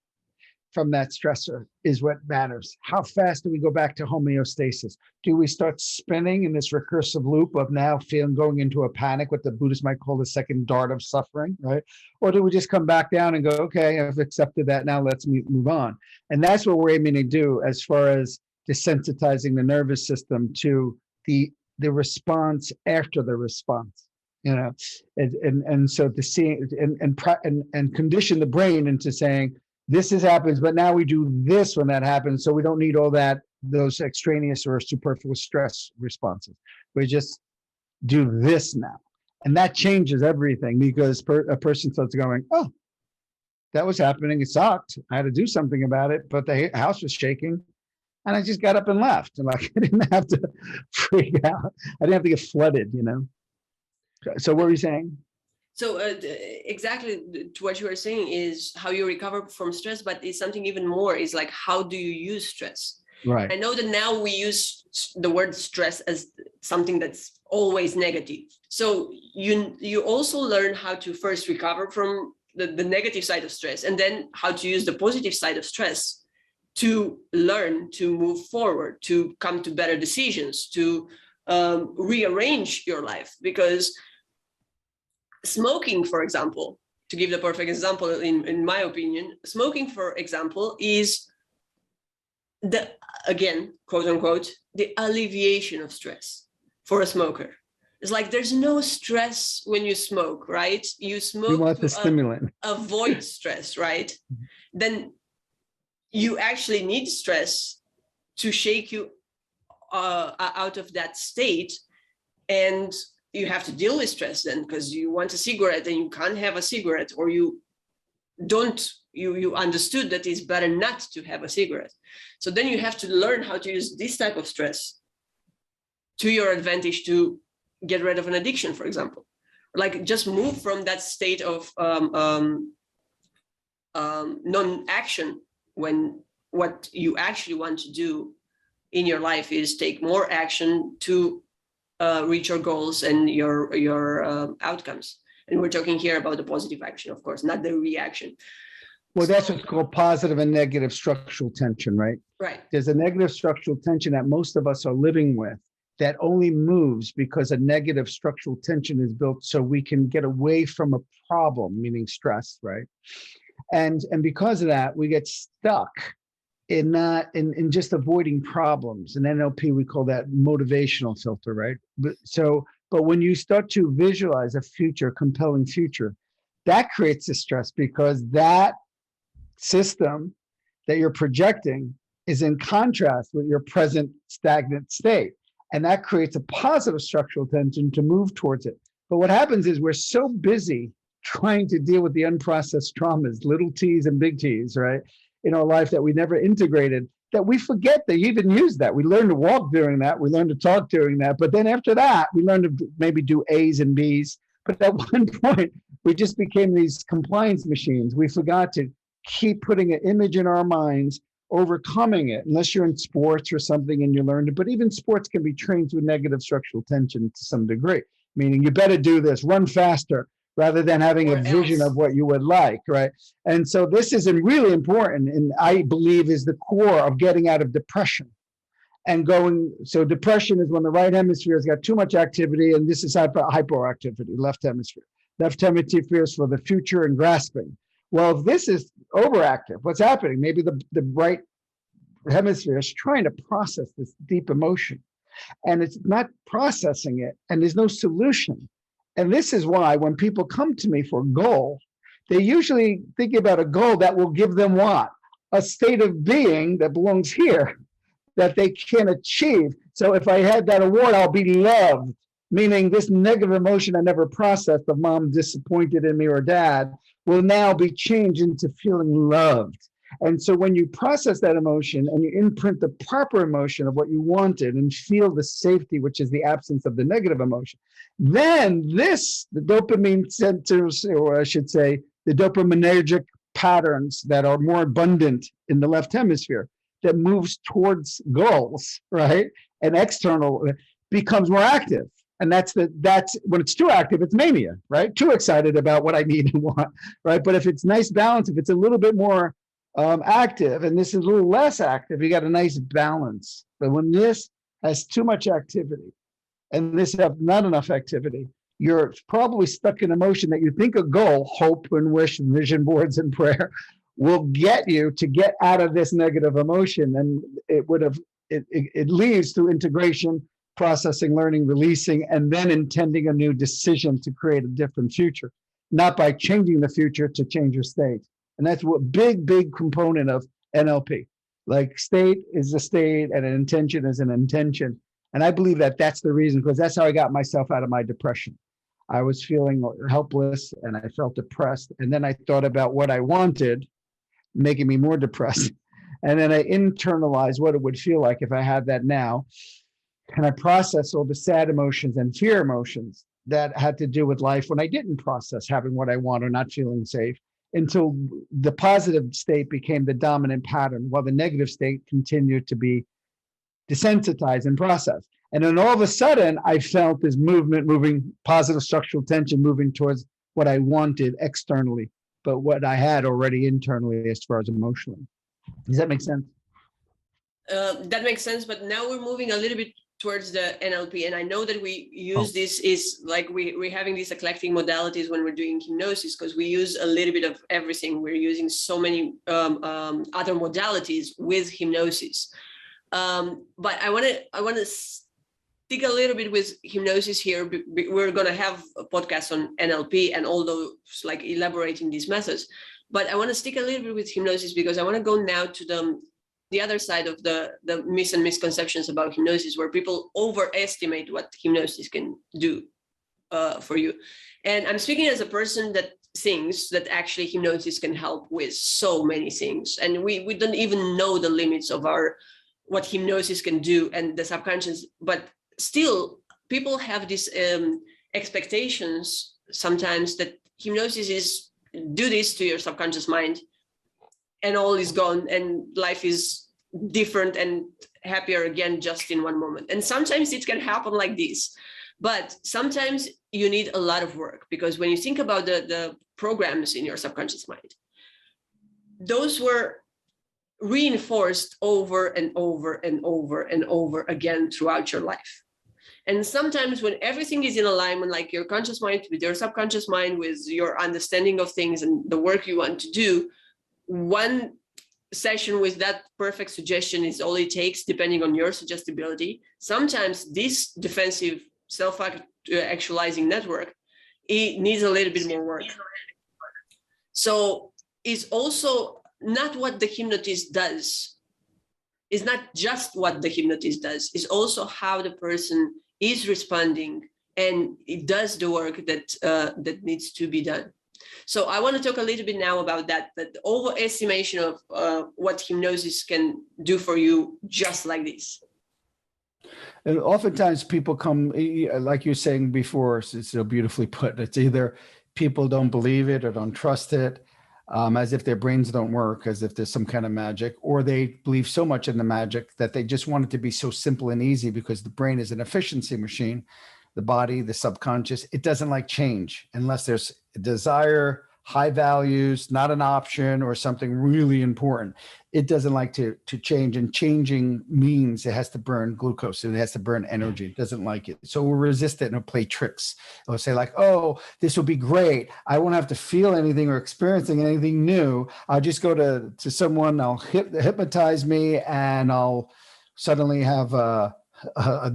from that stressor is what matters. How fast do we go back to homeostasis? Do we start spinning in this recursive loop of now going into a panic, what the Buddhists might call the second dart of suffering, right? Or do we just come back down and go, okay, I've accepted that, now let's move on. And that's what we're aiming to do as far as desensitizing the nervous system to the response after the response, and so to see and condition the brain into saying, this happens, but now we do this when that happens, so we don't need all those extraneous or superfluous stress responses. We just do this now, and that changes everything, because a person starts going, oh, that was happening, it sucked, I had to do something about it, but the house was shaking, and I just got up and left, and like I didn't have to freak out, I didn't have to get flooded, So what were you saying? So exactly to what you were saying is how you recover from stress, but it's something even more, is like, how do you use stress? Right. I know that now we use the word stress as something that's always negative. So you also learn how to first recover from the negative side of stress, and then how to use the positive side of stress to learn to move forward, to come to better decisions, to rearrange your life. Because smoking, for example, to give the perfect example, in my opinion, smoking, for example, is again, quote unquote, the alleviation of stress for a smoker. It's like there's no stress when you smoke, right? You smoke you want the stimulant. Avoid stress, right? Then you actually need stress to shake you out of that state, and you have to deal with stress then, because you want a cigarette and you can't have a cigarette, or you understood that it's better not to have a cigarette. So then you have to learn how to use this type of stress to your advantage to get rid of an addiction, for example. Like, just move from that state of non-action, when what you actually want to do in your life is take more action to reach your goals and your outcomes. And we're talking here about the positive action, of course, not the reaction. Well, that's what's called positive and negative structural tension, right? Right. There's a negative structural tension that most of us are living with that only moves because a negative structural tension is built so we can get away from a problem, meaning stress, right? And because of that, we get stuck in just avoiding problems. In NLP, we call that motivational filter, right? But when you start to visualize a future, compelling future, that creates the stress, because that system that you're projecting is in contrast with your present stagnant state. And that creates a positive structural tension to move towards it. But what happens is we're so busy trying to deal with the unprocessed traumas, little T's and big T's, right, in our life, that we never integrated that we forget they even use that. We learn to walk during that. We learn to talk during that. But then after that, we learn to maybe do A's and B's. But at one point, we just became these compliance machines. We forgot to keep putting an image in our minds, overcoming it, unless you're in sports or something and you learn it. But even sports can be trained through negative structural tension to some degree, meaning you better do this, run faster, rather than having a vision of what you would like, right? And so this is really important, and I believe is the core of getting out of depression and going. So depression is when the right hemisphere has got too much activity, and this is hyperactivity, left hemisphere. Left hemisphere is for the future and grasping. Well, if this is overactive, what's happening? Maybe the right hemisphere is trying to process this deep emotion, and it's not processing it, and there's no solution. And this is why when people come to me for a goal, they usually think about a goal that will give them what? A state of being that belongs here, that they can achieve. So if I had that award, I'll be loved, meaning this negative emotion I never processed of mom disappointed in me or dad will now be changed into feeling loved. And so when you process that emotion and you imprint the proper emotion of what you wanted and feel the safety, which is the absence of the negative emotion, then the dopamine centers, or I should say, the dopaminergic patterns that are more abundant in the left hemisphere that moves towards goals, right? And external becomes more active. And that's when it's too active, it's mania, right? Too excited about what I need and want, right? But if it's nice balance, if it's a little bit more active and this is a little less active, you got a nice balance. But when this has too much activity and this have not enough activity, you're probably stuck in emotion that you think a goal, hope and wish, and vision boards and prayer will get you to get out of this negative emotion. And it leads to integration, processing, learning, releasing, and then intending a new decision to create a different future, not by changing the future to change your state. And that's what big component of NLP. Like state is a state and an intention is an intention. And I believe that that's the reason, because that's how I got myself out of my depression. I was feeling helpless and I felt depressed. And then I thought about what I wanted, making me more depressed. And then I internalized what it would feel like if I had that now. And I processed all the sad emotions and fear emotions that had to do with life when I didn't process having what I want or not feeling safe, until the positive state became the dominant pattern, while the negative state continued to be desensitized and processed. And then all of a sudden, I felt this moving, positive structural tension moving towards what I wanted externally, but what I had already internally as far as emotionally. Does that make sense? That makes sense, but now we're moving a little bit towards the NLP, and I know that we use this is like we're having these eclectic modalities when we're doing hypnosis, because we use a little bit of everything. We're using so many other modalities with hypnosis, but I want to stick a little bit with hypnosis here. We're going to have a podcast on NLP and all those, like elaborating these methods, but I want to stick a little bit with hypnosis because I want to go now to the other side of the myths and misconceptions about hypnosis, where people overestimate what hypnosis can do for you. And I'm speaking as a person that thinks that actually hypnosis can help with so many things. And we don't even know the limits of what hypnosis can do and the subconscious, but still people have these expectations sometimes that hypnosis is do this to your subconscious mind and all is gone and life is different and happier again just in one moment. And sometimes it can happen like this, but sometimes you need a lot of work, because when you think about the programs in your subconscious mind, those were reinforced over and over and over and over again throughout your life. And sometimes when everything is in alignment, like your conscious mind with your subconscious mind, with your understanding of things and the work you want to do, one session with that perfect suggestion is all it takes, depending on your suggestibility. Sometimes this defensive self-actualizing network, it needs a little bit more work. So it's also not what the hypnotist does. It's not just what the hypnotist does. It's also how the person is responding, and it does the work that needs to be done. So I want to talk a little bit now about that overestimation of what hypnosis can do for you just like this. And oftentimes people come, like you're saying before, it's so beautifully put. It's either people don't believe it or don't trust it, as if their brains don't work, as if there's some kind of magic, or they believe so much in the magic that they just want it to be so simple and easy because the brain is an efficiency machine. The body, the subconscious, it doesn't like change unless there's a desire, high values, not an option, or something really important. It doesn't like to change, and changing means it has to burn glucose and it has to burn energy. It doesn't like it. So we'll resist it and it'll play tricks. It'll say like, oh, this will be great. I won't have to feel anything or experiencing anything new. I'll just go to someone, I'll hypnotize me, and I'll suddenly have a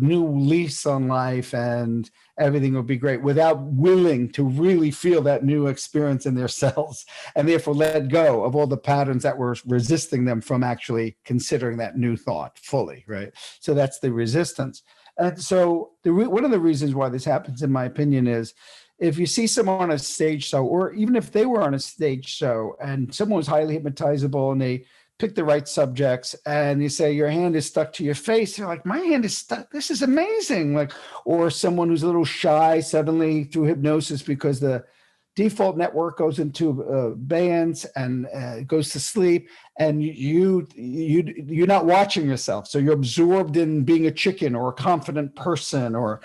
new lease on life and everything will be great, without willing to really feel that new experience in their cells, and therefore let go of all the patterns that were resisting them from actually considering that new thought fully, right? So that's the resistance. And so one of the reasons why this happens, in my opinion, is if you see someone on a stage show, or even if they were on a stage show and someone was highly hypnotizable and they pick the right subjects, and you say your hand is stuck to your face, you're like, my hand is stuck, this is amazing. Like, or someone who's a little shy suddenly through hypnosis, because the default network goes into abeyance and goes to sleep, and you're not watching yourself, so you're absorbed in being a chicken or a confident person, or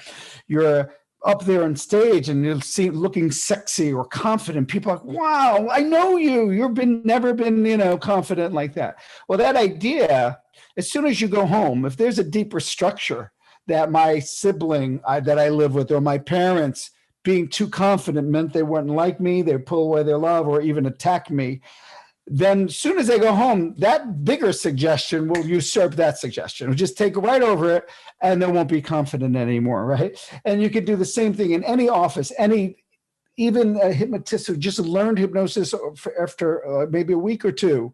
you're up there on stage and you'll see looking sexy or confident. People are like, wow, I know you. You've never been, confident like that. Well, that idea, as soon as you go home, if there's a deeper structure that my sibling that I live with, or my parents being too confident meant they wouldn't like me, they pull away their love, or even attack me, then as soon as they go home, that bigger suggestion will usurp that suggestion. It'll just take right over it, and they won't be confident anymore, right? And you could do the same thing in any office, even a hypnotist who just learned hypnosis after maybe a week or two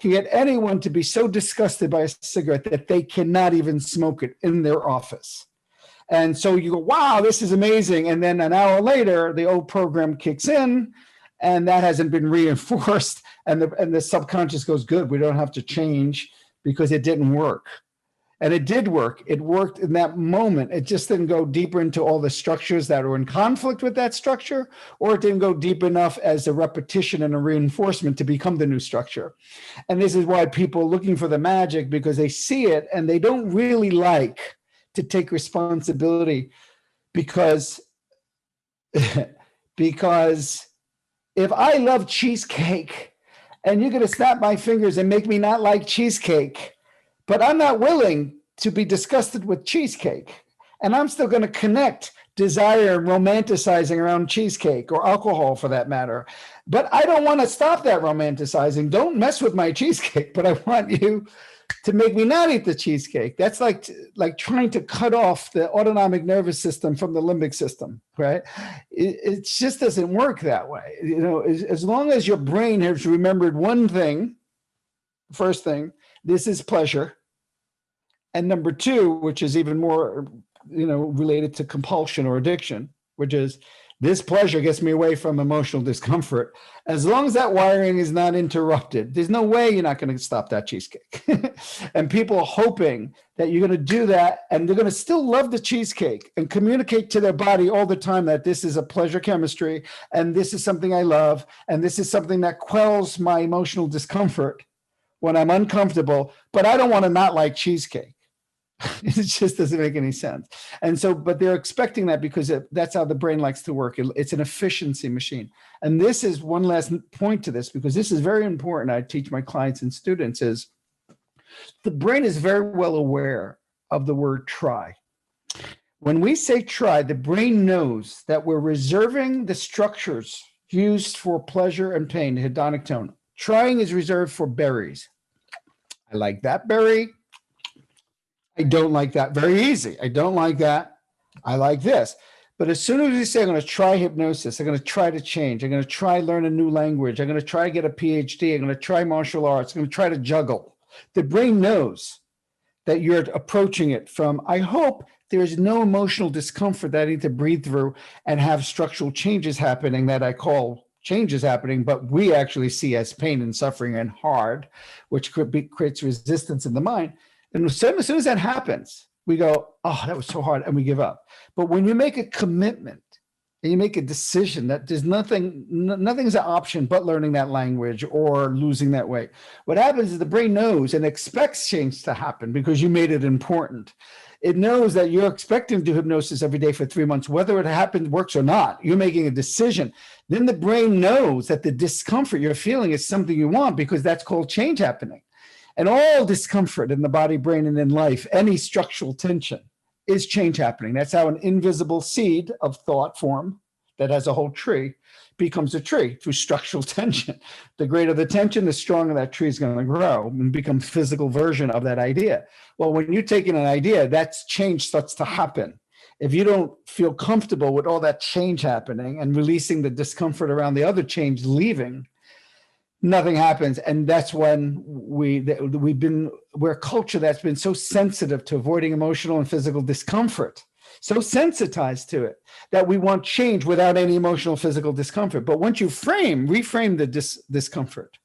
can get anyone to be so disgusted by a cigarette that they cannot even smoke it in their office. And so you go, wow, this is amazing. And then an hour later, the old program kicks in, and that hasn't been reinforced. And the subconscious goes, good, we don't have to change because it didn't work. And it did work. It worked in that moment. It just didn't go deeper into all the structures that were in conflict with that structure, or it didn't go deep enough as a repetition and a reinforcement to become the new structure. And this is why people are looking for the magic, because they see it and they don't really like to take responsibility, because if I love cheesecake and you're going to snap my fingers and make me not like cheesecake, but I'm not willing to be disgusted with cheesecake, and I'm still going to connect desire and romanticizing around cheesecake, or alcohol for that matter. But I don't want to stop that romanticizing. Don't mess with my cheesecake, but I want you to make me not eat the cheesecake. That's like trying to cut off the autonomic nervous system from the limbic system, right? It just doesn't work that way. As long as your brain has remembered one thing, first thing, this is pleasure. And number two, which is even more, related to compulsion or addiction, which is this pleasure gets me away from emotional discomfort. As long as that wiring is not interrupted, there's no way you're not going to stop that cheesecake. And people are hoping that you're going to do that, and they're going to still love the cheesecake and communicate to their body all the time that this is a pleasure chemistry, and this is something I love, and this is something that quells my emotional discomfort when I'm uncomfortable, but I don't want to not like cheesecake. It just doesn't make any sense. And so, but they're expecting that because that's how the brain likes to work. It's an efficiency machine. And this is one last point to this, because this is very important. I teach my clients and students is the brain is very well aware of the word try. When we say try, the brain knows that we're reserving the structures used for pleasure and pain, the hedonic tone. Trying is reserved for berries. I like that berry. I don't like that. Very easy. I don't like that. I like this. But as soon as you say, I'm going to try hypnosis, I'm going to try to change, I'm going to try learn a new language, I'm going to try to get a PhD, I'm going to try martial arts, I'm going to try to juggle. The brain knows that you're approaching it from, I hope there's no emotional discomfort that I need to breathe through and have structural changes happening that I call change is happening, but we actually see as pain and suffering and hard, which creates resistance in the mind. And as soon as that happens, we go, oh, that was so hard, and we give up. But when you make a commitment and you make a decision that there's nothing's an option but learning that language or losing that weight, what happens is the brain knows and expects change to happen because you made it important. It knows that you're expecting to do hypnosis every day for 3 months, whether it happens, works or not. You're making a decision. Then the brain knows that the discomfort you're feeling is something you want because that's called change happening. And all discomfort in the body, brain, and in life, any structural tension is change happening. That's how an invisible seed of thought form that has a whole tree becomes a tree through structural tension. The greater the tension, the stronger that tree is going to grow and become physical version of that idea. Well, when you're taking an idea, that's change starts to happen. If you don't feel comfortable with all that change happening and releasing the discomfort around the other change leaving, nothing happens. And that's when we're a culture that's been so sensitive to avoiding emotional and physical discomfort, so sensitized to it, that we want change without any emotional physical discomfort. But once you reframe the discomfort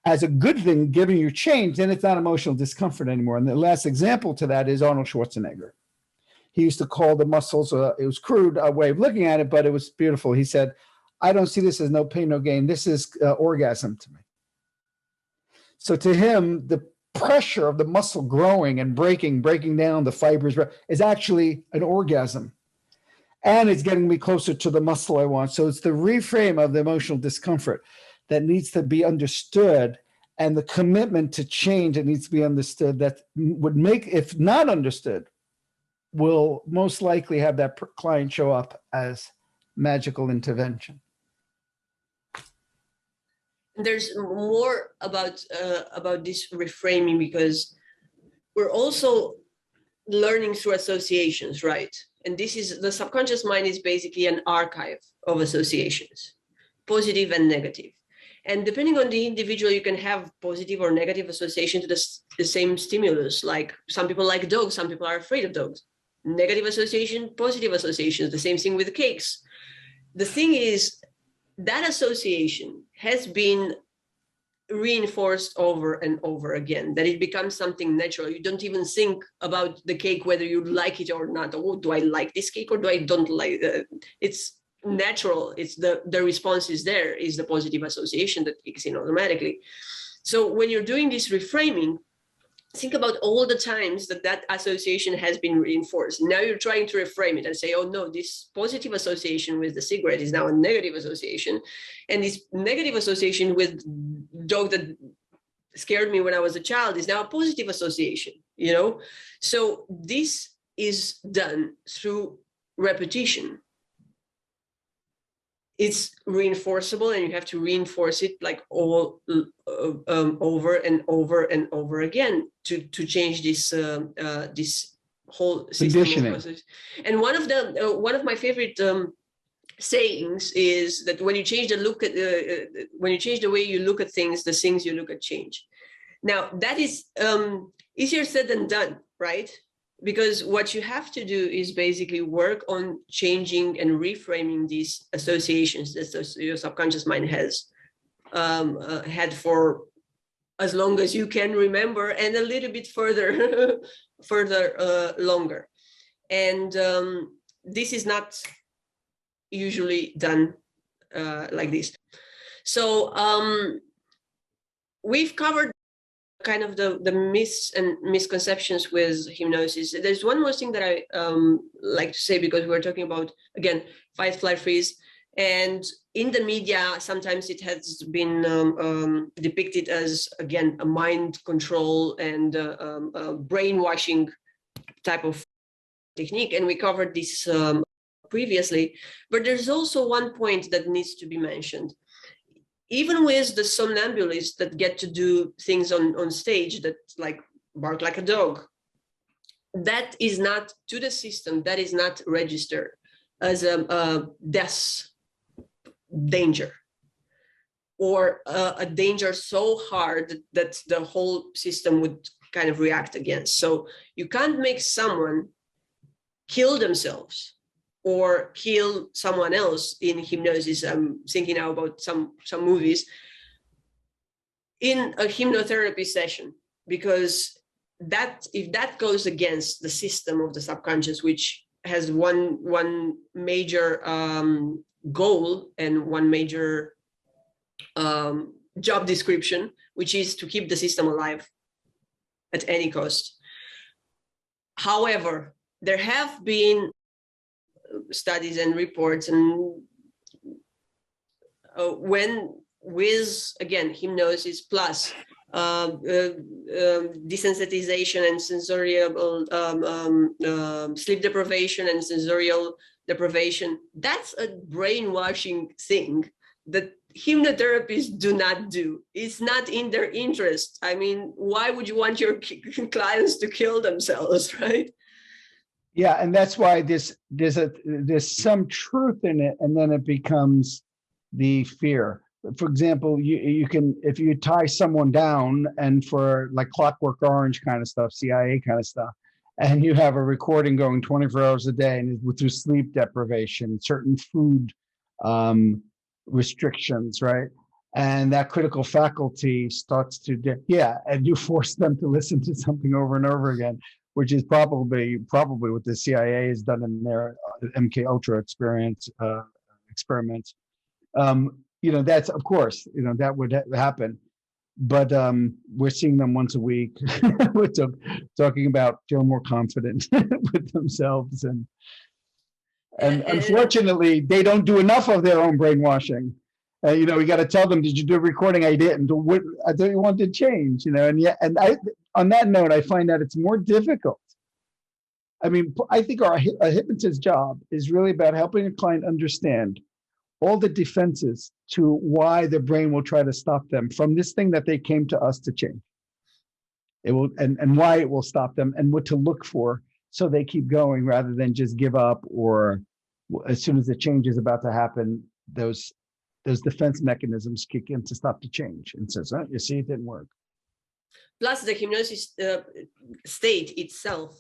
as a good thing giving you change, then it's not emotional discomfort anymore. And the last example to that is Arnold Schwarzenegger. He used to call the muscles, it was crude way of looking at it, but it was beautiful. He said, I don't see this as no pain, no gain. This is orgasm to me. So to him, the pressure of the muscle growing and breaking down the fibers is actually an orgasm. And it's getting me closer to the muscle I want. So it's the reframe of the emotional discomfort that needs to be understood, and the commitment to change that needs to be understood that would make, if not understood, will most likely have that client show up as magical intervention. There's more about this reframing, because we're also learning through associations, right? And this is, the subconscious mind is basically an archive of associations, positive and negative. And depending on the individual, you can have positive or negative association to the same stimulus. Like some people like dogs, some people are afraid of dogs. Negative association, positive associations, the same thing with cakes. The thing is, that association has been reinforced over and over again, that it becomes something natural. You don't even think about the cake, whether you like it or not. Oh, do I like this cake or do I don't like it? It's natural. It's the response is there, is the positive association that kicks in automatically. So when you're doing this reframing, think about all the times that association has been reinforced. Now you're trying to reframe it and say, oh no, this positive association with the cigarette is now a negative association. And this negative association with dog that scared me when I was a child is now a positive association, you know? So this is done through repetition. It's reinforceable, and you have to reinforce it like all over and over and over again to change this this whole system. And one of my favorite sayings is that when you change the way you look at things, the things you look at change. Now that is easier said than done, right? Because what you have to do is basically work on changing and reframing these associations that your subconscious mind has had for as long as you can remember, and a little bit further longer. And this is not usually done like this. So we've covered kind of the myths and misconceptions with hypnosis. There's one more thing that I like to say, because we're talking about, again, fight, flight, freeze. And in the media, sometimes it has been depicted as, again, a mind control and a brainwashing type of technique. And we covered this previously. But there's also one point that needs to be mentioned. Even with the somnambulists that get to do things on stage that like bark like a dog, that is not, to the system, that is not registered as a death danger, or a danger so hard that the whole system would kind of react against. So you can't make someone kill themselves or kill someone else in hypnosis. I'm thinking now about some movies in a hypnotherapy session, because that if that goes against the system of the subconscious, which has one major goal and one major job description, which is to keep the system alive at any cost. However, there have been studies and reports, and when with, again, hypnosis plus desensitization and sensorial sleep deprivation and sensorial deprivation, that's a brainwashing thing that hypnotherapists do not do. It's not in their interest. I mean, why would you want your clients to kill themselves, right? Yeah, and that's why there's some truth in it, and then it becomes the fear. For example, you can, if you tie someone down, and for like Clockwork Orange kind of stuff, CIA kind of stuff, and you have a recording going 24 hours a day, and through sleep deprivation, certain food restrictions, right? And that critical faculty starts to, and you force them to listen to something over and over again, which is probably what the CIA has done in their MK Ultra experiments. That's, of course, that would happen. But we're seeing them once a week. We're talking about feeling more confident with themselves. And unfortunately, they don't do enough of their own brainwashing. We got to tell them, did you do a recording? I didn't. I thought you wanted to change, and on that note, I find that it's more difficult. I mean, I think a hypnotist's job is really about helping a client understand all the defenses to why the brain will try to stop them from this thing that they came to us to change. It will, and why it will stop them, and what to look for so they keep going rather than just give up, or as soon as the change is about to happen, those defense mechanisms kick in to stop the change and says, oh, you see, it didn't work. Plus, the hypnosis state itself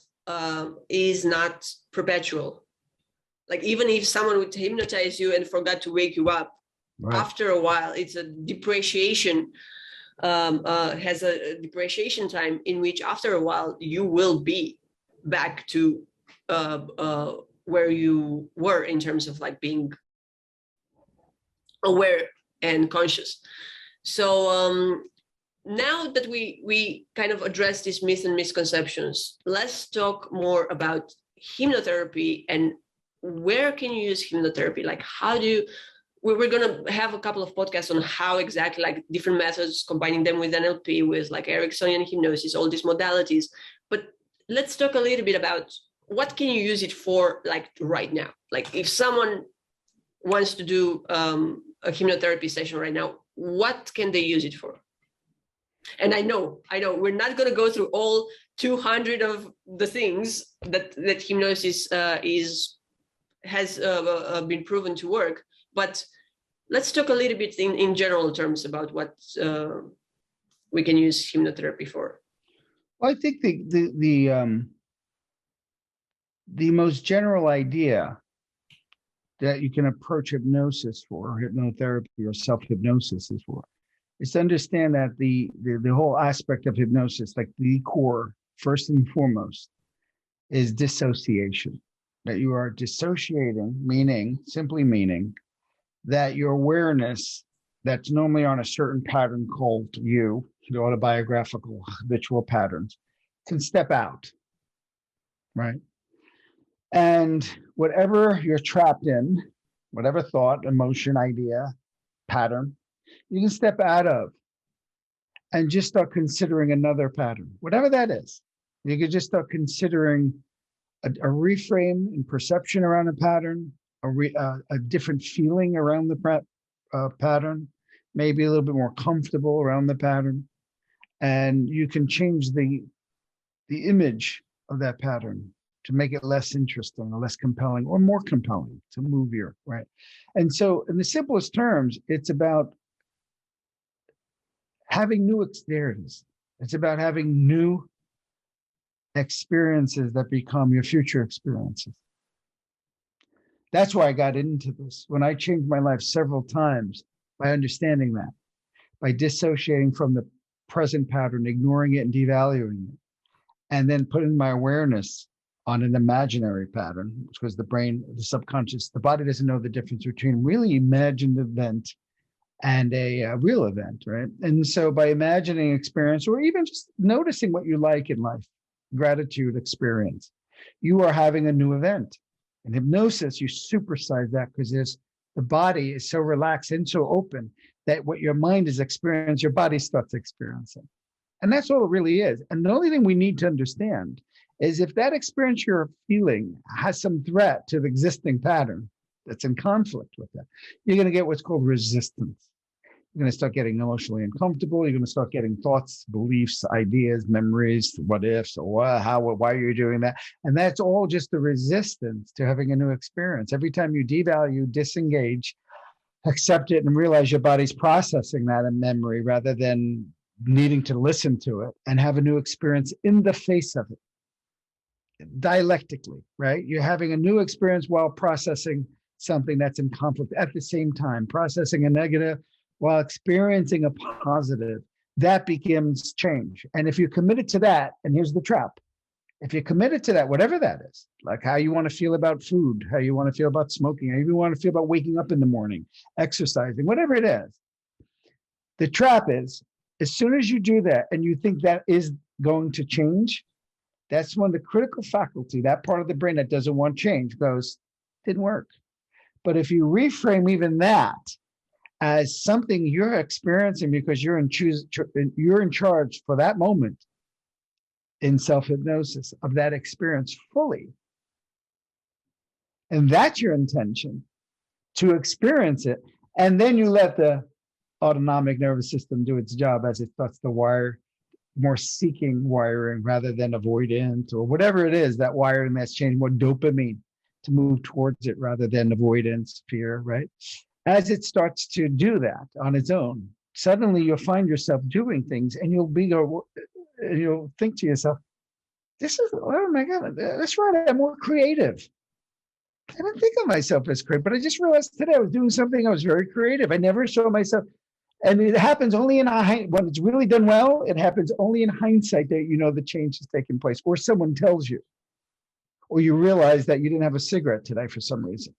is not perpetual. Like, even if someone would hypnotize you and forgot to wake you up, right, after a while, it's a depreciation, has a depreciation time in which after a while you will be back to where you were in terms of like being aware and conscious. So now that we kind of address these myths and misconceptions, let's talk more about hypnotherapy and where can you use hypnotherapy? Like, how do you, we're going to have a couple of podcasts on how exactly, like different methods, combining them with NLP, with like Ericksonian hypnosis, all these modalities. But let's talk a little bit about what can you use it for, like right now? Like if someone wants to do a hypnotherapy session right now, what can they use it for? And I know we're not going to go through all 200 of the things that hypnosis has been proven to work, but let's talk a little bit in general terms about what we can use hypnotherapy for. Well, I think the most general idea that you can approach hypnosis for, or hypnotherapy or self-hypnosis is for, is to understand that the whole aspect of hypnosis, like the core, first and foremost, is dissociation. That you are dissociating, simply meaning that your awareness that's normally on a certain pattern called you, the autobiographical habitual patterns, can step out, right? And whatever you're trapped in, whatever thought, emotion, idea, pattern, you can step out of and just start considering another pattern, whatever that is. You could just start considering a reframe in perception around a pattern, a different feeling around the pattern, maybe a little bit more comfortable around the pattern. And you can change the image of that pattern to make it less interesting or less compelling or more compelling, to move you, right? And so in the simplest terms, it's about having new experiences. It's about having new experiences that become your future experiences. That's why I got into this. When I changed my life several times by understanding that, by dissociating from the present pattern, ignoring it and devaluing it, and then putting my awareness on an imaginary pattern, which was the brain, the subconscious. The body doesn't know the difference between really imagined event and a real event, right? And so by imagining experience, or even just noticing what you like in life, gratitude experience, you are having a new event. In hypnosis, you supersize that because the body is so relaxed and so open that what your mind is experiencing, your body starts experiencing. And that's all it really is. And the only thing we need to understand is if that experience you're feeling has some threat to the existing pattern that's in conflict with that, you're going to get what's called resistance. You're going to start getting emotionally uncomfortable. You're going to start getting thoughts, beliefs, ideas, memories, what ifs, or how, why are you doing that? And that's all just the resistance to having a new experience. Every time you devalue, disengage, accept it, and realize your body's processing that in memory rather than needing to listen to it and have a new experience in the face of it, dialectically, right? You're having a new experience while processing something that's in conflict at the same time, processing a negative while experiencing a positive. That begins change. And if you're committed to that, and here's the trap, if you're committed to that, whatever that is, like how you want to feel about food, how you want to feel about smoking, how you want to feel about waking up in the morning, exercising, whatever it is, the trap is, as soon as you do that and you think that is going to change, that's when the critical faculty, that part of the brain that doesn't want change, goes, didn't work. But if you reframe even that as something you're experiencing because you're in charge for that moment in self-hypnosis of that experience fully, and that's your intention to experience it, and then you let the autonomic nervous system do its job as it starts to wire more seeking wiring rather than avoidant or whatever it is, that wiring that's changed, more dopamine to move towards it rather than avoidance, fear, right? As it starts to do that on its own, suddenly you'll find yourself doing things and you'll think to yourself, oh my God, that's right, I'm more creative. I don't think of myself as creative, but I just realized today I was doing something, I was very creative. I never saw myself. And it happens only when it's really done well, it happens only in hindsight that you know the change has taken place, or someone tells you, or you realize that you didn't have a cigarette today for some reason,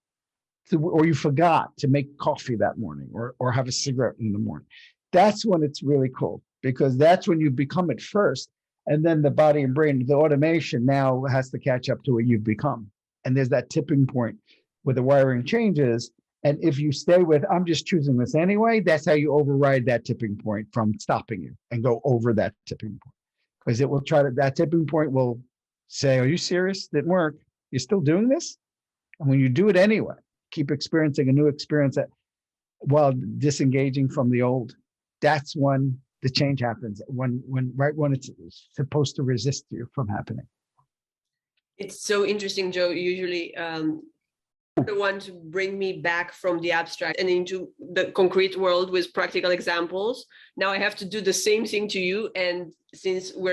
or you forgot to make coffee that morning or have a cigarette in the morning. That's when it's really cool, because that's when you become it first. And then the body and brain, the automation now has to catch up to what you've become. And there's that tipping point where the wiring changes. And if you stay with, I'm just choosing this anyway, that's how you override that tipping point from stopping you and go over that tipping point. Because it will that tipping point will say, are you serious? Didn't work. You're still doing this? And when you do it anyway, keep experiencing a new experience while disengaging from the old, that's when the change happens, when it's supposed to resist you from happening. It's so interesting, Joe. Usually the one to bring me back from the abstract and into the concrete world with practical examples. Now I have to do the same thing to you. And since we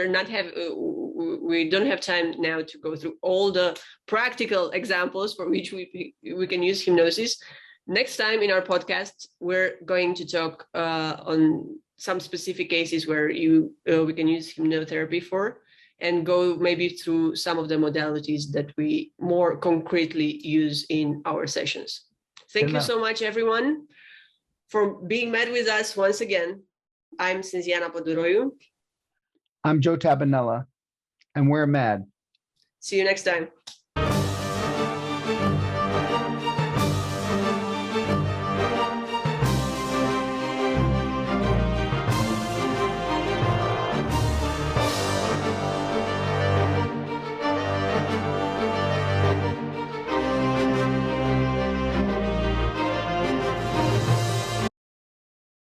don't have time now to go through all the practical examples for which we can use hypnosis, next time in our podcast, we're going to talk on some specific cases where we can use hypnotherapy for, and go maybe through some of the modalities that we more concretely use in our sessions. Thank you so much, everyone, for being met with us once again. I'm Sinziana Paduroiu. I'm Joe Tabbanella, and we're mad. See you next time.